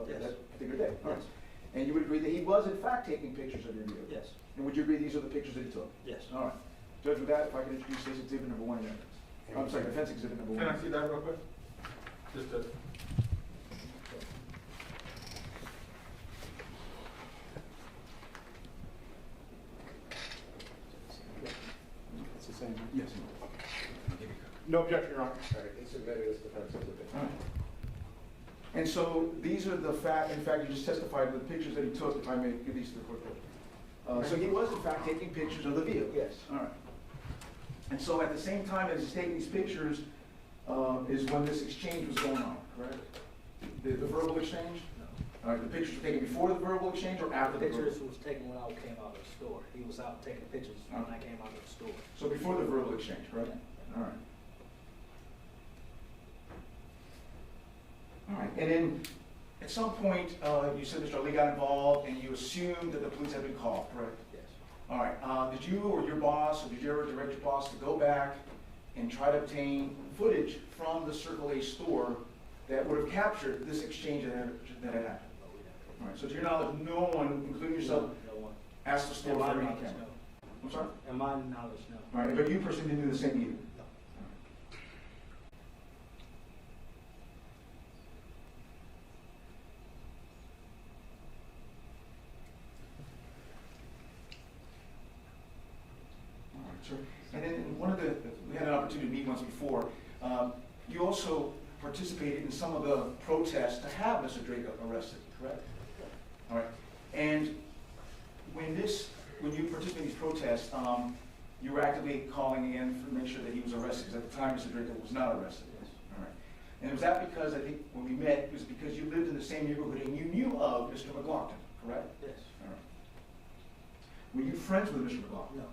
Yes. that particular day? All right. Yes. And you would agree that he was in fact taking pictures of your vehicle? Yes. And would you agree these are the pictures that he took? Yes. All right. Judge, with that, if I can introduce this exhibit number 1 in evidence. I'm sorry, defense exhibit number 1. Can I see that real quick? Just to. It's the same, yes. No objection, Your Honor. All right, it's submitted as defense exhibit. All right. And so these are the in fact, you just testified to the pictures that he took, if I may give these to the court. So he was in fact taking pictures of the vehicle? Yes. All right. And so at the same time as he's taking these pictures, is when this exchange was going on, correct? The verbal exchange? No. All right, the pictures were taken before the verbal exchange or after The the verbal? pictures was taken when I came out of the store. He was out taking pictures when I came out of the store. So before the verbal exchange, correct? Yeah. All right. All right, and then at some point, you said Mr. Ali got involved and you assumed that the police had been called, correct? Yes. All right, did you or your boss, or did you ever direct your boss to go back and try to obtain footage from the Circle A store that would have captured this exchange that had happened? No, we didn't. All right, so to your knowledge, no one, including yourself, No one. asked the store In for my any knowledge, camera? no. I'm sorry? In my knowledge, no. All right, but you personally didn't do the same either? No. All right, sir. And then we had an opportunity to meet once before. You also participated in some of the protests to have Mr. Drejka arrested, correct? All right. And when you participated in these protests, you were actively calling in to make sure that he was arrested, because at the time Mr. Drejka was not arrested. Yes. All right. And was that because, I think, when we met, it was because you lived in the same neighborhood and you knew of Mr. McLaughlin, correct? Yes. All right. Were you friends with Mr. McLaughlin? No.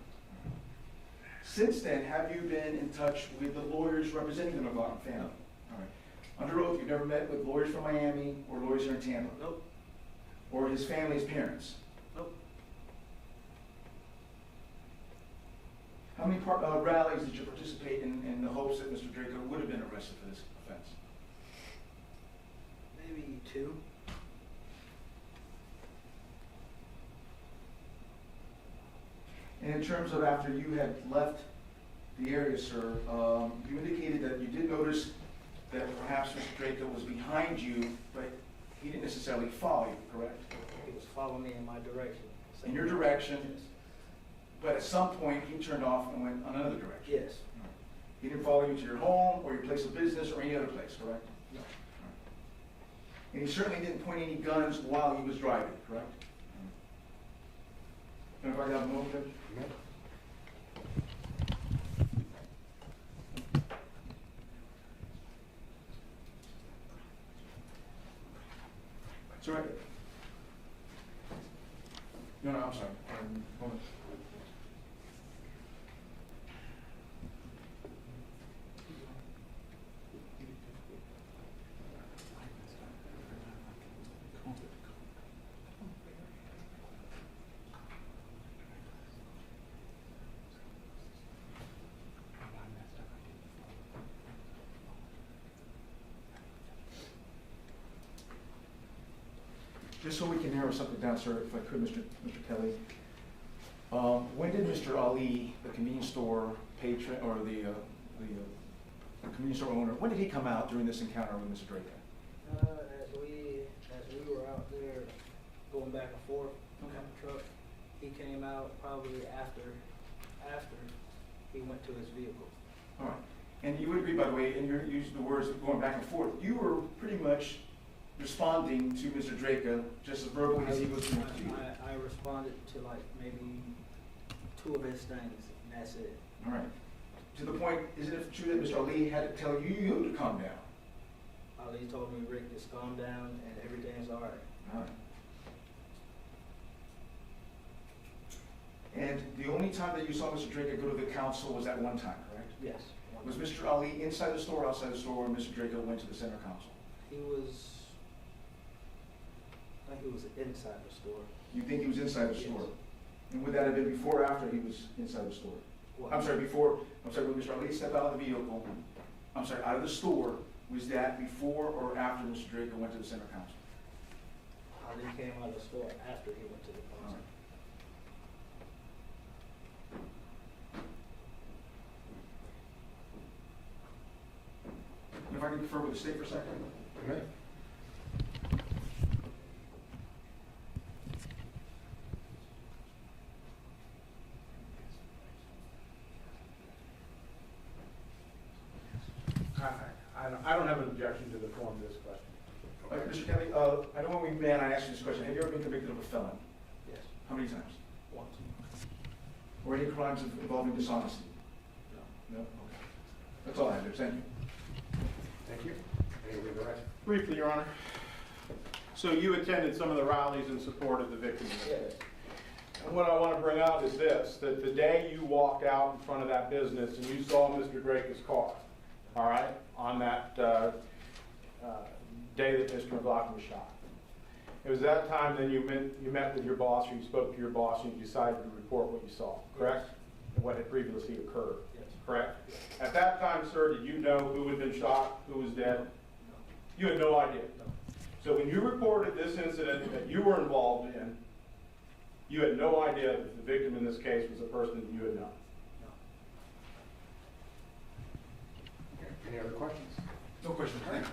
Since then, have you been in touch with the lawyers representing the McLaughlin family? All right. Under oath, you've never met with lawyers from Miami or lawyers here in Tampa? Nope. Or his family's parents? Nope. How many rallies did you participate in the hopes that Mr. Drejka would have been arrested for this offense? Maybe 2. And in terms of after you had left the area, sir, you indicated that you did notice that perhaps Mr. Drejka was behind you, but he didn't necessarily follow you, correct? He was following me in my direction. In your direction, Yes. but at some point he turned off and went another direction. Yes. He didn't follow you to your home or your place of business or any other place, correct? No. And he certainly didn't point any guns while he was driving, correct? Can I have a moment, Judge? It's all right. No, I'm sorry. Moment. Just so we can narrow something down, sir, if I could, Mr. Kelly. When did Mr. Ali, the convenience store patron, or the convenience store owner, when did he come out during this encounter with Mr. Drejka? As we were out there going back and forth in the truck, he came out probably after he went to his vehicle. All right. And you would agree, by the way, and you're using the words going back and forth, you were pretty much responding to Mr. Drejka just as verbally as he was going to you. I responded to like maybe 2 of his things, and that's it. All right. To the point, isn't it true that Mr. Ali had to tell you to calm down? Ali told me, Rick, just calm down and everything's all right. All right. And the only time that you saw Mr. Drejka go to the council was that one time, correct? Yes. Was Mr. Ali inside the store or outside the store when Mr. Drejka went to the center council? He was, I think he was inside the store. You think he was inside the store? Yes. And would that have been before or after he was inside the store? What? I'm sorry, when Mr. Ali stepped out of the vehicle, out of the store, was that before or after Mr. Drejka went to the center council? Ali came out of the store after he went to the All council. right. If I can confer with the state for a second. Okay. I don't have an objection to the form of this question. Mr. Kelly, I know when we met, I asked you this question. Have you ever been convicted of a felony? Yes, How many times? once. or any crimes involving dishonesty? No? Okay. That's all I have, Judge. Thank you. Thank you. Any legal action? Briefly, Your Honor. So you attended some of the rallies in support of the victims. Yes. And what I want to bring out is this, that the day you walked out in front of that business and you saw Mr. Drejka's car, all right, on that day that Mr. McLaughlin was shot. It was that time then you met with your boss, or you spoke to your boss, and you decided to report what you saw, correct? And what had previously occurred, Yes. correct? At that time, sir, did you know who had been shot, who was dead? No. You had no idea? No. So when you reported this incident that you were involved in, you had no idea that the victim in this case was a person that you had known? No. Okay. Any other questions? No question. Thank you.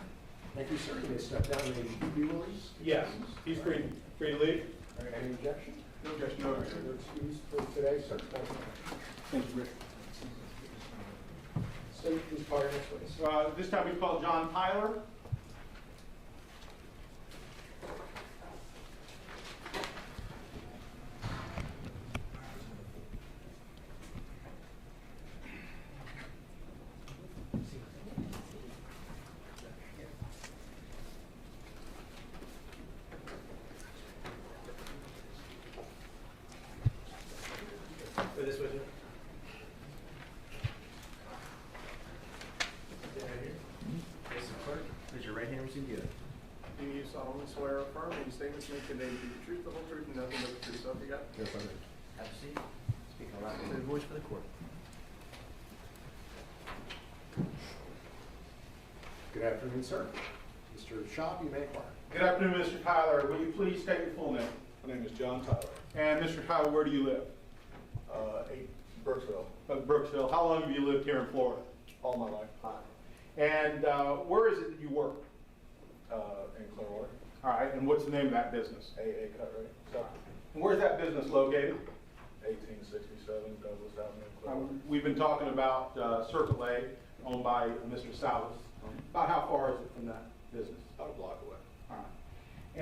Thank you, sir. You may step down and be released. Yes, he's free to leave. All right, any objection? No objection. No objection. You're excused for today, sir. Thank you, Rick. State, please call your next witness. This time we call John Tyler. For this witness. Yes, clerk. Raise your right hand and repeat the oath. Do you solemnly swear or affirm any statements made today to be the truth, the whole truth, and nothing but the truth, so help you God? Yes, I do. Have a seat. Speak a loud and clear voice for the court. Good afternoon, sir. Mr. Schaub, you may inquire. Good afternoon, Mr. Tyler. Will you please state your full name? My name is John Tyler, And Mr. Tyler, where do you live? 8 Brooksville, Brooksville. How long have you lived here in Florida? all my life, And where is it that you work? in Clearwater, All right, and what's the name of that business? AA Cut Rate, And where's that business located? 1867 Douglas Avenue, Clearwater. We've been talking about Circle A, owned by Mr. Salas. About how far is it from that business? About a block away. All right.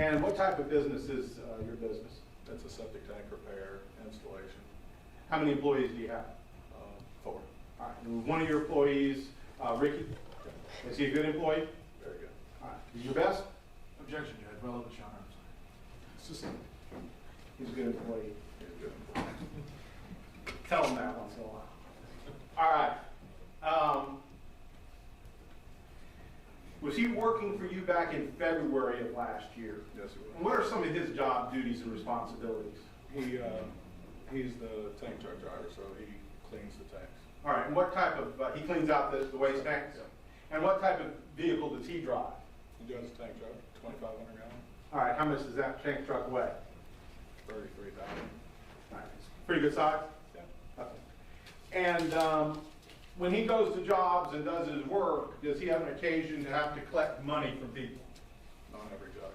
And what type of business is your business? It's a septic tank repair, installation, How many employees do you have? 4. All right. And one of your employees, Ricky, is he a good employee? Very good. All right. Is your best? Objection, Judge. Relevant, Your Honor. I'm sorry. He's a good employee. He's a good employee. Tell him that once in a while. All right. Was he working for you back in February of last year? Yes, he And will. what are some of his job duties and responsibilities? He's the tank truck driver, so he cleans the tanks. All right, and what type of, he cleans out the waste tanks? And what type of vehicle does he drive? He drives a tank truck, 2,500 gallon, All right, how much does that tank truck weigh? 33,000. All right, pretty good size? Yeah. Okay. And when he goes to jobs and does his work, does he have an occasion to have to collect money from people? On every job,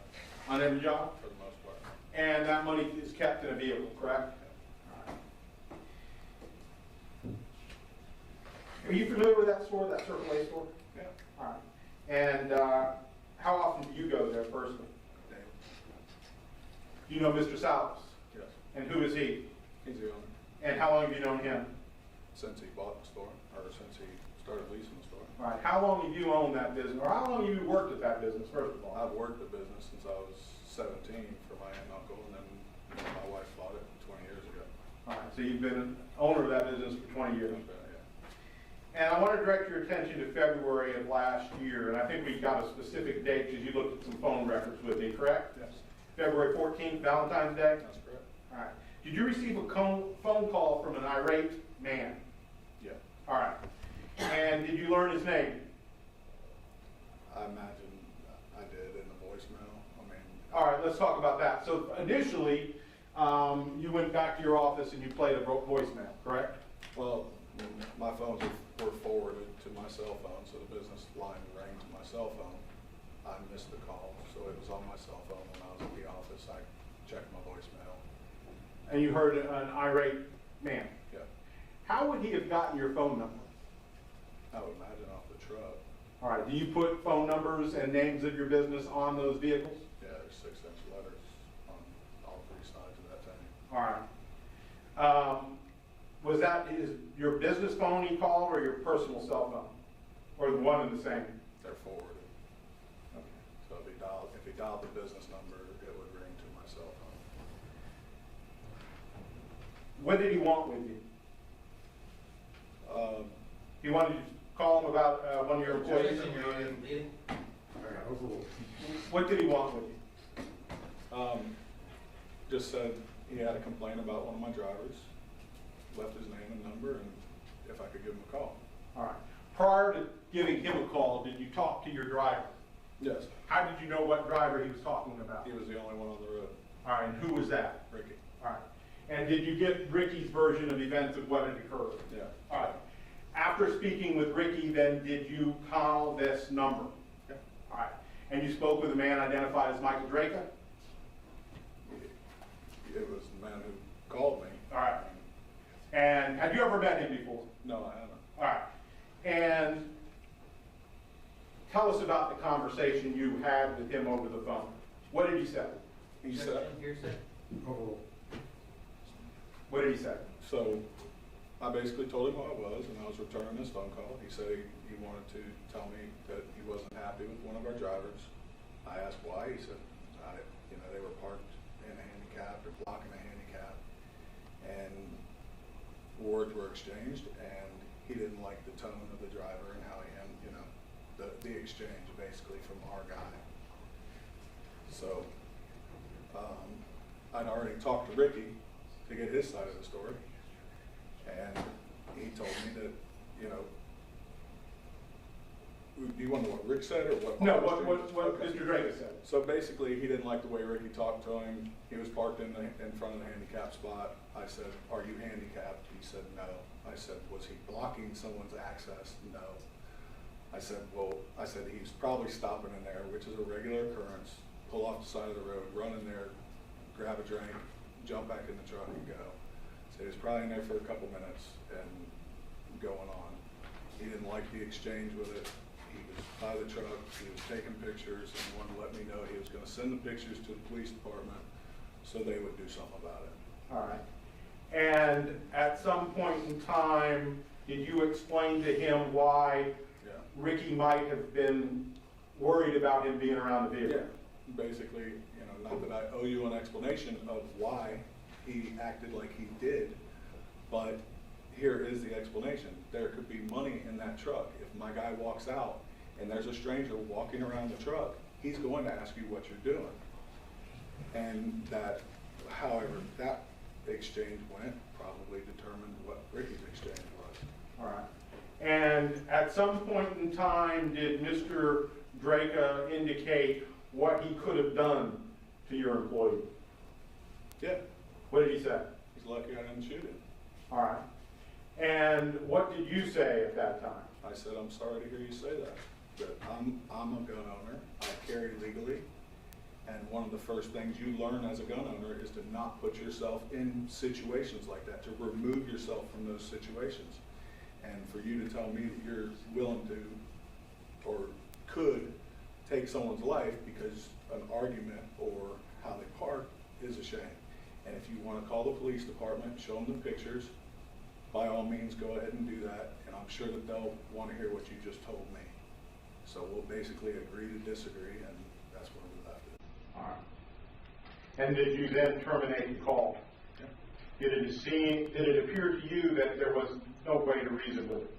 On every job? for the most part. And that money is kept in a vehicle, correct? Are you familiar with that store, that Circle A store? Yeah. All right. And how often do you go there personally? Daily. Do you know Mr. Salas? Yes. And who is he? He's the owner. And how long have you known him? Since he bought the store, or since he started leasing the store. All right. How long have you owned that business? Or how long have you worked at that business, first of all? I've worked the business since I was 17 for my aunt and uncle, and then my wife bought it 20 years ago. All right. So you've been an owner of that business for 20 years. Yeah. And I want to direct your attention to February of last year, and I think we got a specific date because you looked at some phone records with me, correct? Yes. February 14th, Valentine's Day? That's correct. All right. Did you receive a phone call from an irate man? Yeah. All right. And did you learn his name? I imagine I did in the voicemail. I mean, All right, let's talk about that. So initially, you went back to your office and you played a voicemail, correct? well, my phones were forwarded to my cell phone, so the business line rang to my cell phone. I missed the call, so it was on my cell phone when I was at the office. I checked my voicemail. And you heard an irate man. Yeah, How would he have gotten your phone number? I would imagine off the truck. All right, do you put phone numbers and names of your business on those vehicles? Yeah, there's 6-inch letters on all 3 sides of that tank. All right. Was that your business phone he called or your personal cell phone? Or the one and the same? They're forwarded. So if he dialed the business number, it would ring to my cell phone. What did he want with you? He wanted you to call him about one of your employees? What did he want with you? Just said he had a complaint about one of my drivers, left his name and number, and if I could give him a call. All right. Prior to giving him a call, did you talk to your driver? Yes. How did you know what driver he was talking about? He was the only one on the road. All right, and who was that? Ricky. All right. And did you get Ricky's version of events of what had occurred? Yeah. All right. After speaking with Ricky, then did you call this number? Yeah. All right. And you spoke with a man identified as Michael Drejka? It was the man who called me. All right. And had you ever met him before? No, I haven't. All right. And tell us about the conversation you had with him over the phone. What did he say? He said, What did he say? so I basically told him who I was, and I was returning his phone call. He said he wanted to tell me that he wasn't happy with one of our drivers. I asked why. He said, they were parked in a handicap or blocking a handicap, and words were exchanged, and he didn't like the tone of the driver and how he the exchange basically from our guy. So I'd already talked to Ricky to get his side of the story, and he told me that, do you want to know what Rick said or what? No, what Mr. Drejka said. So basically, he didn't like the way Ricky talked to him. He was parked in front of the handicap spot. I said, "Are you handicapped?" He said, "No." I said, "Was he blocking someone's access?" "No." I said, he's probably stopping in there, which is a regular occurrence. Pull off the side of the road, run in there, grab a drink, jump back in the truck and go." So he was probably in there for a couple minutes and going on. He didn't like the exchange with it. He was by the truck, he was taking pictures, and he wanted to let me know he was going to send the pictures to the police department so they would do something about it. All right. And at some point in time, did you explain to him why Ricky might have been worried about him being around the vehicle? Yeah. Basically, not that I owe you an explanation of why he acted like he did, but here is the explanation. There could be money in that truck. If my guy walks out and there's a stranger walking around the truck, he's going to ask you what you're doing. And that, however that exchange went, probably determined what Ricky's exchange was. All right. And at some point in time, did Mr. Drejka indicate what he could have done to your employee? Yeah. What did he say? He's lucky I didn't shoot him. All right. And what did you say at that time? I said, "I'm sorry to hear you say that. But I'm a gun owner. I carry legally. And one of the first things you learn as a gun owner is to not put yourself in situations like that, to remove yourself from those situations. And for you to tell me that you're willing to or could take someone's life because an argument or how they park is a shame. And if you want to call the police department, show them the pictures, by all means, go ahead and do that. And I'm sure that they'll want to hear what you just told me. So we'll basically agree to disagree, and that's where we left it. All right. And did you then terminate the call? Yeah. Did it appear to you that there was no way to reason with it?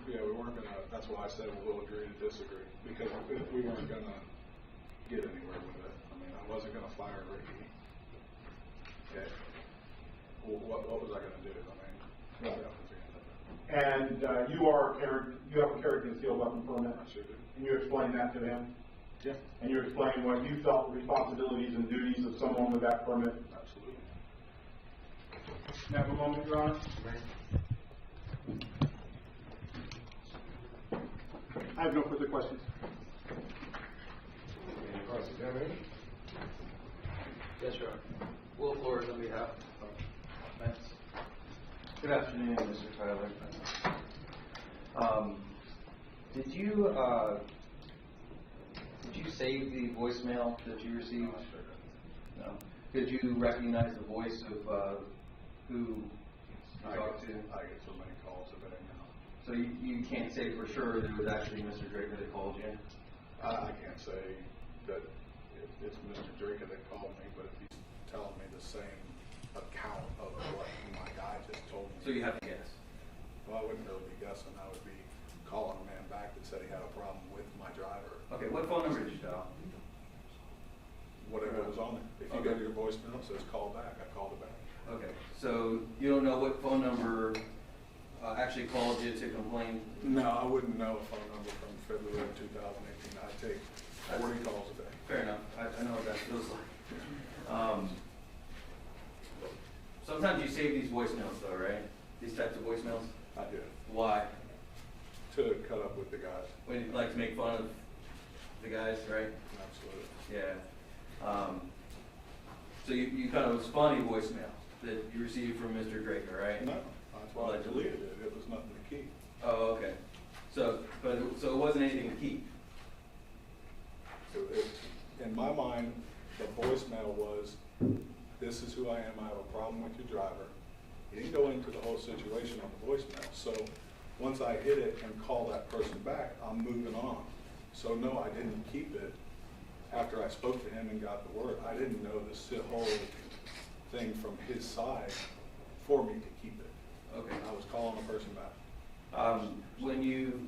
Yeah, we weren't gonna, that's why I said we'll agree to disagree, because we weren't gonna get anywhere with it. I mean, I wasn't gonna fire Ricky. Okay. Well, what was I gonna do? I mean, that was the end of it. And you have a carry concealed weapon permit? I sure did. And you explained that to him? Yeah. And you explained what you felt the responsibilities and duties of someone with that permit? Absolutely. Have a moment, Your Honor. I have no further questions. Any cross-examination? Yes, Your Honor. Will Flores on behalf of Mets. Good afternoon, Mr. Tyler. Did you save the voicemail that you received? No. Did you recognize the voice of who you talked to? I get so many calls a day now. So you can't say for sure that it was actually Mr. Drejka that called you? I can't say that it's Mr. Drejka that called me, but if he's telling me the same account of what my guy just told me. So you have to guess? Well, I wouldn't really be guessing. I would be calling a man back that said he had a problem with my driver. Okay, what phone number did you dial? Whatever was on it. If you go to your voicemail, it says call back. I called it back. Okay, so you don't know what phone number actually called you to complain? No, I wouldn't know a phone number from February 2018. I take 40 calls a day. Fair enough. I know what that feels like. Sometimes you save these voicemails though, right? These types of voicemails? I do. Why? To cut up with the guys. When you like to make fun of the guys, right? Absolutely. Yeah. So you thought it was funny voicemail that you received from Mr. Drejka, right? No, that's why I deleted it. It was nothing to keep. Oh, okay. So it wasn't anything to keep? So in my mind, the voicemail was, this is who I am, I have a problem with your driver. He didn't go into the whole situation on the voicemail. So once I hit it and call that person back, I'm moving on. So no, I didn't keep it. After I spoke to him and got the word, I didn't know this whole thing from his side for me to keep it. Okay. I was calling the person back. When you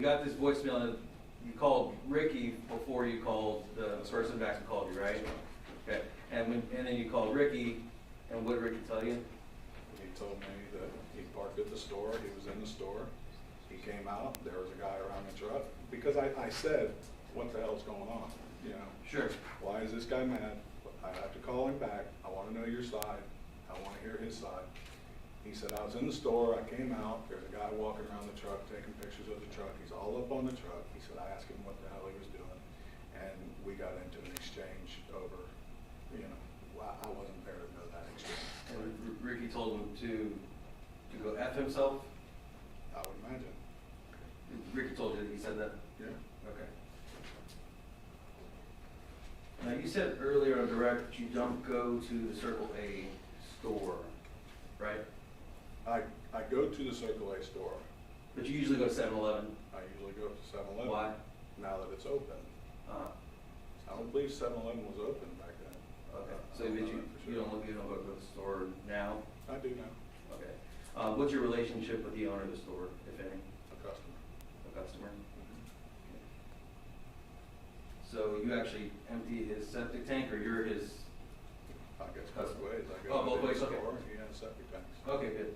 got this voicemail, you called Ricky before you called the person back who called you, right? Okay. And then you called Ricky, and what did Ricky tell you? He told me that he parked at the store, he was in the store, he came out, there was a guy around the truck, because I said, what the hell's going on, you know? Sure. Why is this guy mad? I have to call him back, I want to know your side, I want to hear his side. He said, I was in the store, I came out, there's a guy walking around the truck, taking pictures of the truck, he's all up on the truck. He said, I asked him what the hell he was doing, and we got into an exchange over, you know, I wasn't there to know that exchange. And Ricky told him to go F himself? I would imagine. Ricky told you that he said that? Yeah. Okay. Now, you said earlier on direct that you don't go to the Circle A store, right? I go to the Circle A store. But you usually go to 7-Eleven? I usually go to 7-Eleven. Why? Now that it's open. I don't believe 7-Eleven was open back then. Okay, so but you don't go to the store now? I do now. Okay. What's your relationship with the owner of the store, if any? A customer. A customer? Okay. So you actually empty his septic tank, or you're his? I guess both ways. I Oh, go both to ways, the okay. store, he has septic tanks. Okay, good.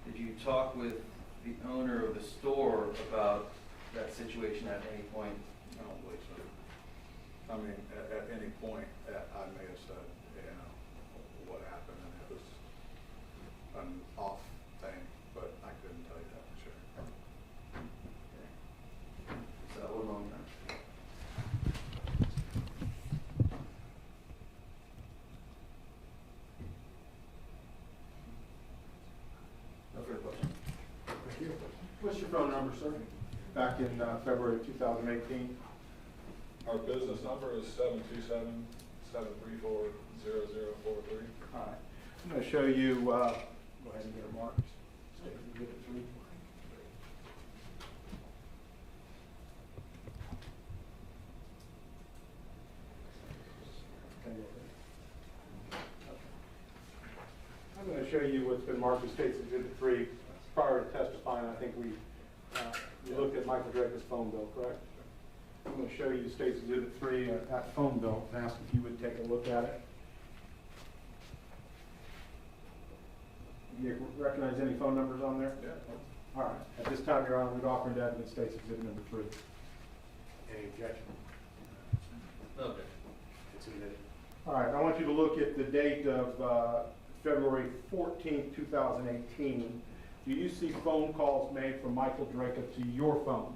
Did you talk with the owner of the store about that situation at any point? I don't believe so. I mean, at any point, I may have said, you know, what happened, and it was an off thing, but I couldn't tell you that for sure. Okay. So one moment. No further questions. Thank you. What's your phone number, sir? Back in February of 2018? Our business number is 727-734-0043. All right. I'm going to show you, go ahead and get it marked. State Exhibit 3. I'm going to show you what's been marked as State's Exhibit 3. Prior to testifying, I think we looked at Michael Drejka's phone bill, correct? I'm going to show you State's Exhibit 3, that phone bill, and ask if you would take a look at it. You recognize any phone numbers on there? Yeah. All right. At this time, Your Honor, we'd offer into evidence State's Exhibit number 3. Any objection? No objection. It's admitted. All right. I want you to look at the date of February 14th, 2018. Do you see phone calls made from Michael Drejka to your phone?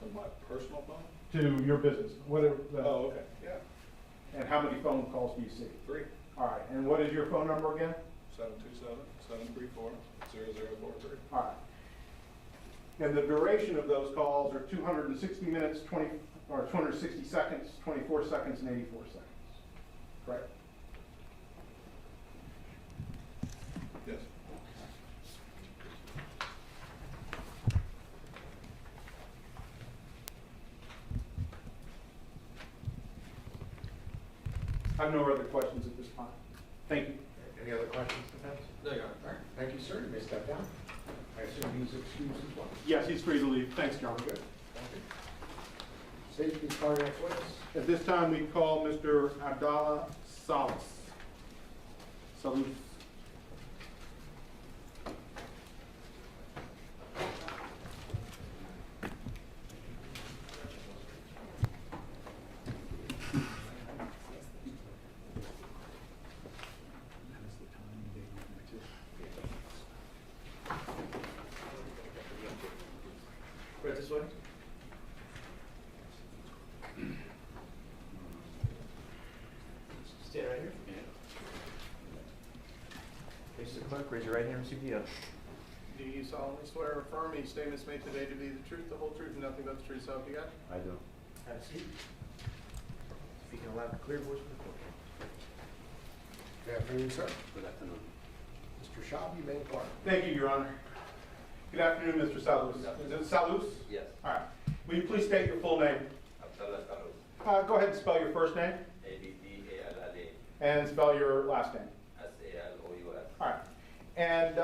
To my personal phone? To your business? Whatever. Oh, okay, yeah. And how many phone calls do you see? 3. All right. And what is your phone number again? 727-734-0043. All right. And the duration of those calls are 260 minutes, 260 seconds, 24 seconds, and 84 seconds. Correct? Yeah. I have no other questions at this time. Thank you. Any other questions, defense? No, Your Honor. All right, thank you, sir. You may step down. I assume he's excused as well. Yes, he's free to leave. Thanks, John. Good. Thank you. State please call your next witness. At this time, we call Mr. Abdallah Salas. Salus. Right this way? Stand right here. Face the clerk, raise your right hand and repeat the oath. Do you solemnly swear or affirm any statements made today to be the truth, the whole truth, and nothing but the truth, so help you God? I do. Have a seat. Speaking aloud in a clear voice for the court. Good afternoon, sir. Good afternoon. Mr. Schaub, you may depart. Thank you, Your Honor. Good afternoon, Mr. Salus. Is it Salus? Yes. All right. Will you please state your full name? Abdallah Salus. Go ahead and spell your first name A-B-D-A-L-L-A. and spell your last name. S-A-L-O-U-S. All right. And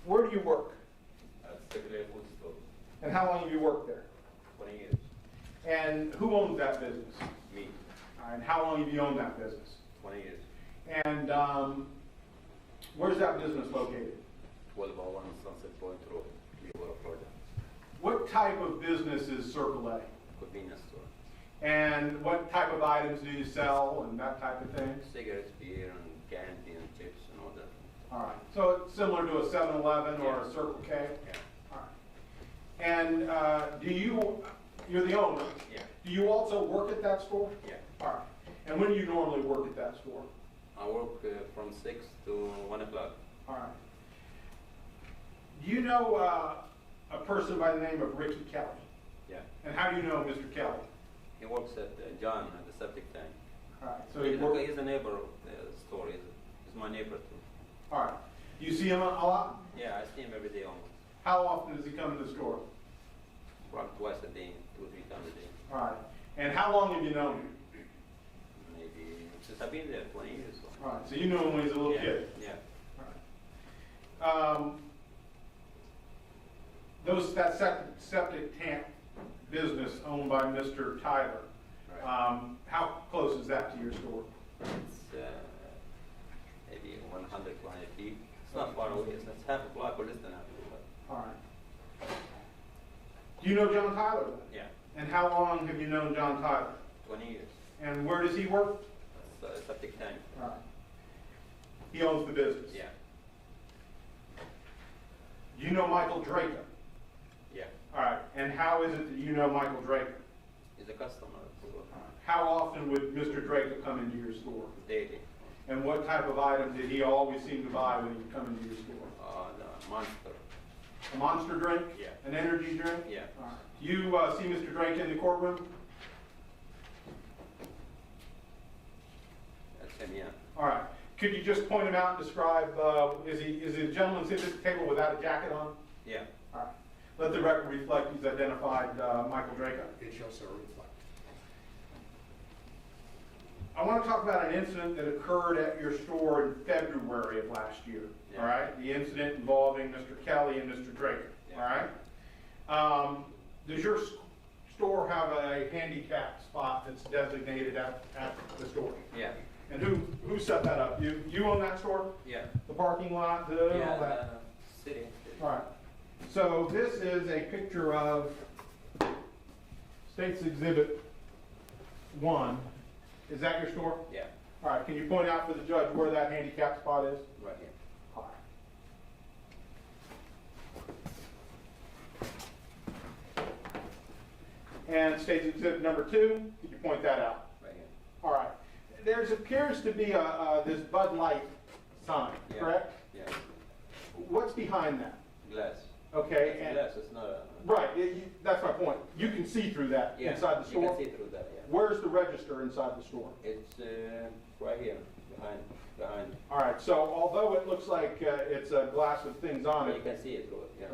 where do you work? At Secretary Food Store. And how long have you worked there? 20 years. And who owns that business? Me. All right. And how long have you owned that business? 20 years. And where's that business located? 1201 Sunset Point Road, Clearwater, Florida. What type of business is Circle A? Convenience store. And what type of items do you sell and that type of thing? Cigarettes, beer, and candy, and chips, and all that. All right. So it's similar to a 7-Eleven or a Circle K? Yeah. All right. And you're the owner? Yeah. Do you also work at that store? Yeah. All right. And when do you normally work at that store? I work from 6 to 1 o'clock. All right. Do you know a person by the name of Ricky Kelly? Yeah. And how do you know Mr. Kelly? He works at John at the septic tank. All right. So he works. He's a neighbor of the store. He's my neighbor too. All right. Do you see him a lot? Yeah, I see him every day almost. How often does he come to the store? Probably twice a day, 2 or 3 times a day. All right. And how long have you known him? Maybe since I've been there 20 years. All right. So you knew him when he was a little Yeah. kid. Yeah. All right. That septic tank business owned by Mr. Tyler, Right. how close is that to your store? It's maybe 100 feet. It's not far away. It's half a block or less than half a block. All right. Do you know John Tyler then? Yeah. And how long have you known John Tyler? 20 years. And where does he work? That's a septic tank. All right. He owns the business. Yeah. Do you know Michael Drejka? Yeah. All right. And how is it that you know Michael Drejka? He's a customer. How often would Mr. Drejka come into your store? Daily. And what type of item did he always seem to buy when he would come into your store? The Monster. A Monster drink? Yeah. An energy drink? Yeah. All right. Do you see Mr. Drejka in the courtroom? That's him, yeah. All right. Could you just point him out and describe, is the gentleman sitting at the table without a jacket on? Yeah. All right. Let the record reflect he's identified Michael Drejka. It shall so reflect. I want to talk about an incident that occurred at your store in February of last year. Yeah. All right. The incident involving Mr. Kelly and Mr. Drejka. Yeah. All right. Does your store have a handicap spot that's designated at the store? Yeah. And who set that up? You own that store? Yeah. The parking lot, all Yeah. that? City. All right. So this is a picture of State's Exhibit 1. Is that your store? Yeah. All right. Can you point out for the judge where that handicap spot is? Right here. All right. And State's Exhibit number 2. Can you point that out? Right here. All right. There appears to be this Bud Light sign, Yeah. correct? Yeah. What's behind that? Glass. Okay. It's And, glass. It's not a. right. That's my point. You can see through that Yeah. inside the store. You can see through that. Yeah. Where's the register inside the store? It's right here, behind. All right. So although it looks like it's a glass with things on You it, can see it through it. Yeah.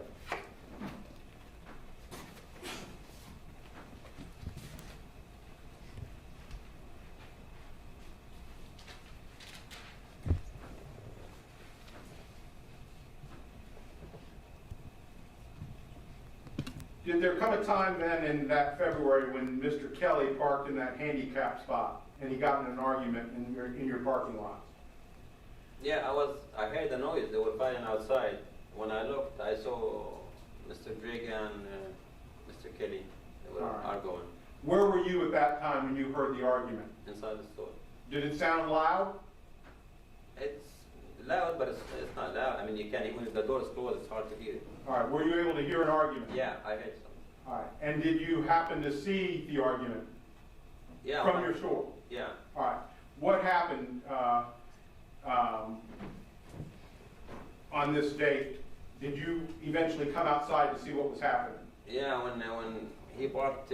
Did there come a time then in that February when Mr. Kelly parked in that handicap spot and he got in an argument in your parking lot? Yeah, I heard the noise. They were fighting outside. When I looked, I saw Mr. Drejka and Mr. Kelly. They were arguing Where were you at that time when you heard the argument? inside the store. Did it sound loud? It's loud, but it's not loud. I mean, you can't, even if the door is closed, it's hard to hear. All right, were you able to hear an argument? Yeah, I heard something. All right, and did you happen to see the argument Yeah. from your store? Yeah. All right, what happened on this date? Did you eventually come outside to see what was happening? Yeah, when he parked,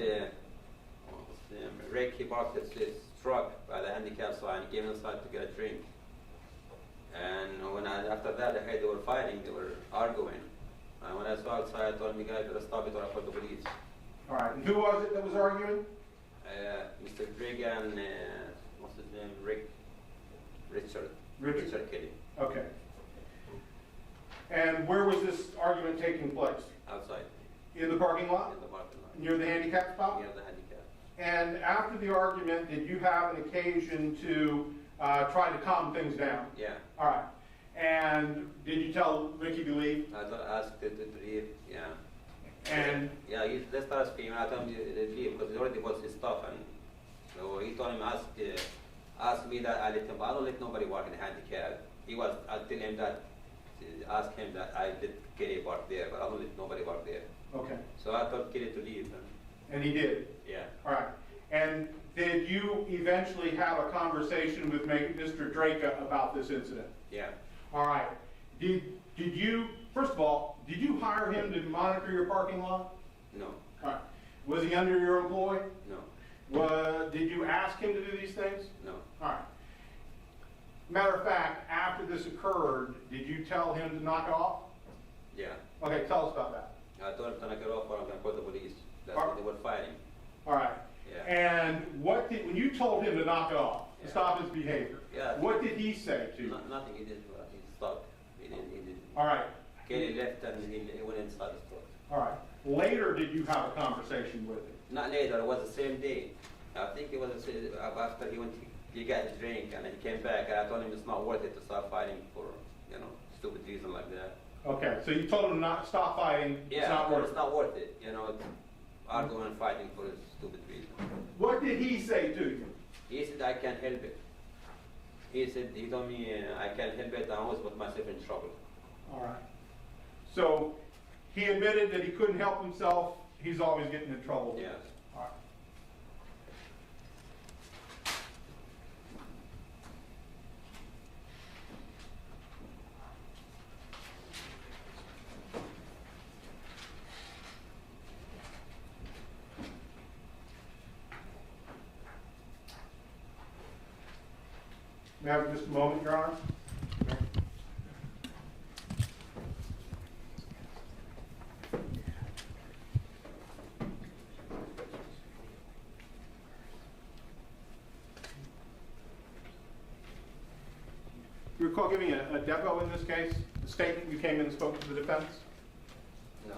Rick, he parked his truck by the handicap sign, he came inside to get a drink. And after that, I heard they were fighting, they were arguing. And when I saw outside, I told him, you guys better stop it or I'll call the police. All right, and who was it that was arguing? Mr. Drejka and, what's his name, Richard Kelly. Okay. And where was this argument taking place? Outside, In the parking lot? in the parking lot, Near the handicap spot? near the handicap. And after the argument, did you have an occasion to try to calm things down? Yeah. All right. And did you tell Ricky to leave? I asked him to leave, yeah. And Yeah, they started screaming. I told him to leave because he already bought his stuff, and so he told him ask me that I let him. I don't let nobody walk in a handicap. I tell him that, ask him that I let Kelly park there, but I don't let nobody park there. okay. So I told Kelly to leave. And he did. Yeah. All right. And did you eventually have a conversation with Mr. Drejka about this incident? Yeah. All right. Did you, first of all, did you hire him to monitor your parking lot? No. All right. Was he under your employ? No. Did you ask him to do these things? No. All right. Matter of fact, after this occurred, did you tell him to knock it off? Yeah. Okay, tell us about that. I told him to knock it off or I'm gonna call the police. That's what they were fighting. All right. Yeah. And when you told him to knock it off, to Yeah. stop his behavior, Yeah. what did he say to you? Nothing. He did. He stopped. He didn't. All right. Kelly left and he went inside the store. All right. Later, did you have a conversation with him? Not later. It was the same day. I think it was after he went. He got his drink and he came back. And I told him it's not worth it to start fighting for stupid reason like that. Okay. So you told him not stop fighting. Yeah. It's not worth It's it. not worth it. It's arguing and fighting for a stupid reason. What did he say to you? He said I can't help it. He told me I can't help it. I always put myself in trouble. All right. So he admitted that he couldn't help himself. He's always getting in trouble. Yes. All right. May I have just a moment, Your Honor? You recall giving a depo in this case, a statement you came in and spoke to the defense? No.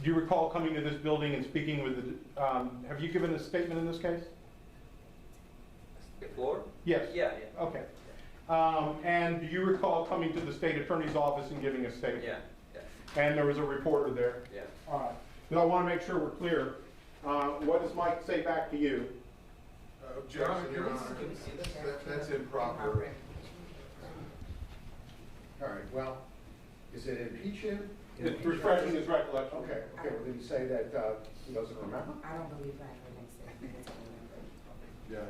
Do you recall coming to this building and speaking with the, have you given a statement in this case? Before? Yes. Yeah. Okay. And do you recall coming to the state attorney's office and giving a statement? Yeah. And there was a reporter there? Yeah. All right. Now I want to make sure we're clear. What does Mike say back to you? Objection, Your Honor. That's improper. All right, well, is it impeach him? It's refreshing his recollection. Okay, well, did he say that he doesn't remember? I don't believe I heard him say he doesn't remember. Yeah.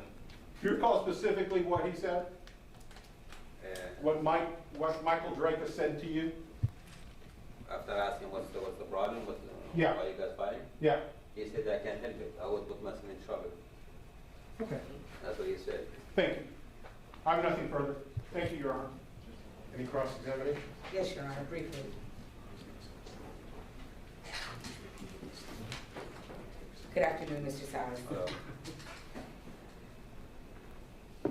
Do you recall specifically what he said? What Michael Drejka said to you? After asking what's the problem, why you guys fighting? Yeah. He said I can't help it. I would put myself in trouble. Okay. That's what he said. Thank you. I have nothing further. Thank you, Your Honor. Any cross-examination? Yes, Your Honor, briefly. Good afternoon, Mr. Sowers. Hello.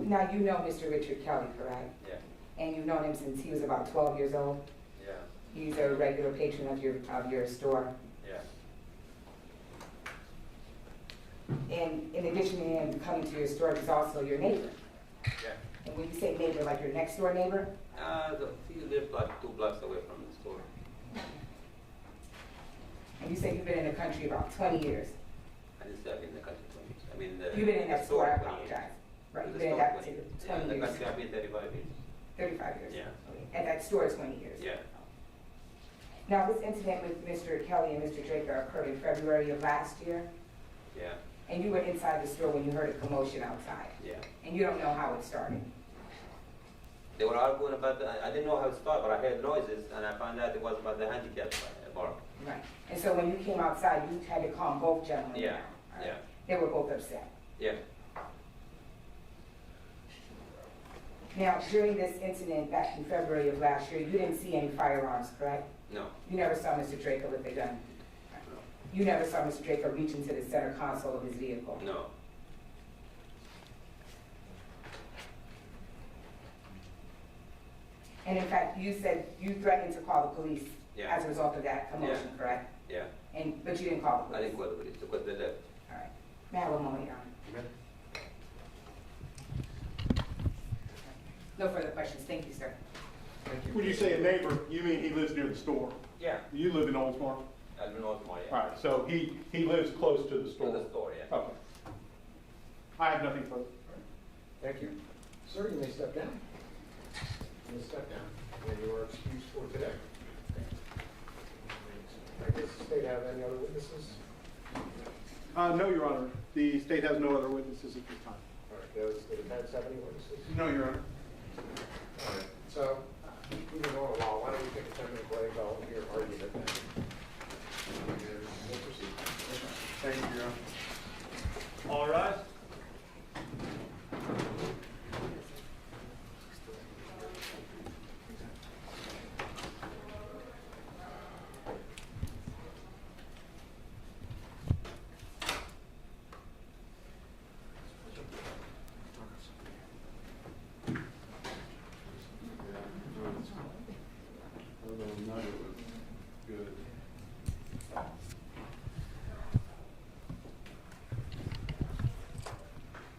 Now, you know Mr. Richard Kelly, correct? Yeah. And you've known him since he was about 12 years old? Yeah. He's a regular patron of your store? Yeah. And in addition to him coming to your store, he's also your neighbor. Yeah. And when you say neighbor, like your next door neighbor? He lived like 2 blocks away from the store. And you say you've been in the country about 20 years. I didn't say I've been in the country 20 years. I mean, You've been in that store, I 20 years. apologize. Right, In you've the been in store that 20 particular years. 20 Yeah, in the years. country I've been 35 years. 35 years? Yeah. Okay. At that store, 20 years? Yeah. Now, this incident with Mr. Kelly and Mr. Drejka occurred in February of last year, Yeah. and you were inside the store when you heard a commotion outside, Yeah. and you don't know how it started. They were arguing about I didn't know how it started, but I heard noises and I found out it was about the handicap bar. Right. And so when you came outside, you had to calm both gentlemen Yeah. down. All right? Yeah. They were both upset. Yeah. Now, during this incident back in February of last year, you didn't see any firearms, correct? No. You never saw Mr. Drejka with a gun? No. You never saw Mr. Drejka reach into the center console of his vehicle? No. And in fact, you said you threatened to call the police Yeah. as a result of that commotion, Yeah. correct? Yeah. But you didn't call the I police? didn't go to the police because they left. All right. May I have a moment, Your Honor? No further questions. Thank you, sir. Thank you. When you say a neighbor, you mean he lives near the store? Yeah. You live in Oldsmar? I don't know tomorrow. All right, so he lives close to the To store? the store, yeah. Okay. I have nothing further. Thank you. Sir, you may step down. You may step down, and you are excused for today. Does the state have any other witnesses? No, Your Honor. The state has no other witnesses at this time. All right, does the defense have any witnesses? No, Your Honor. All right, so, even on the law, why don't we take a 10-minute break, I'll hear argument, and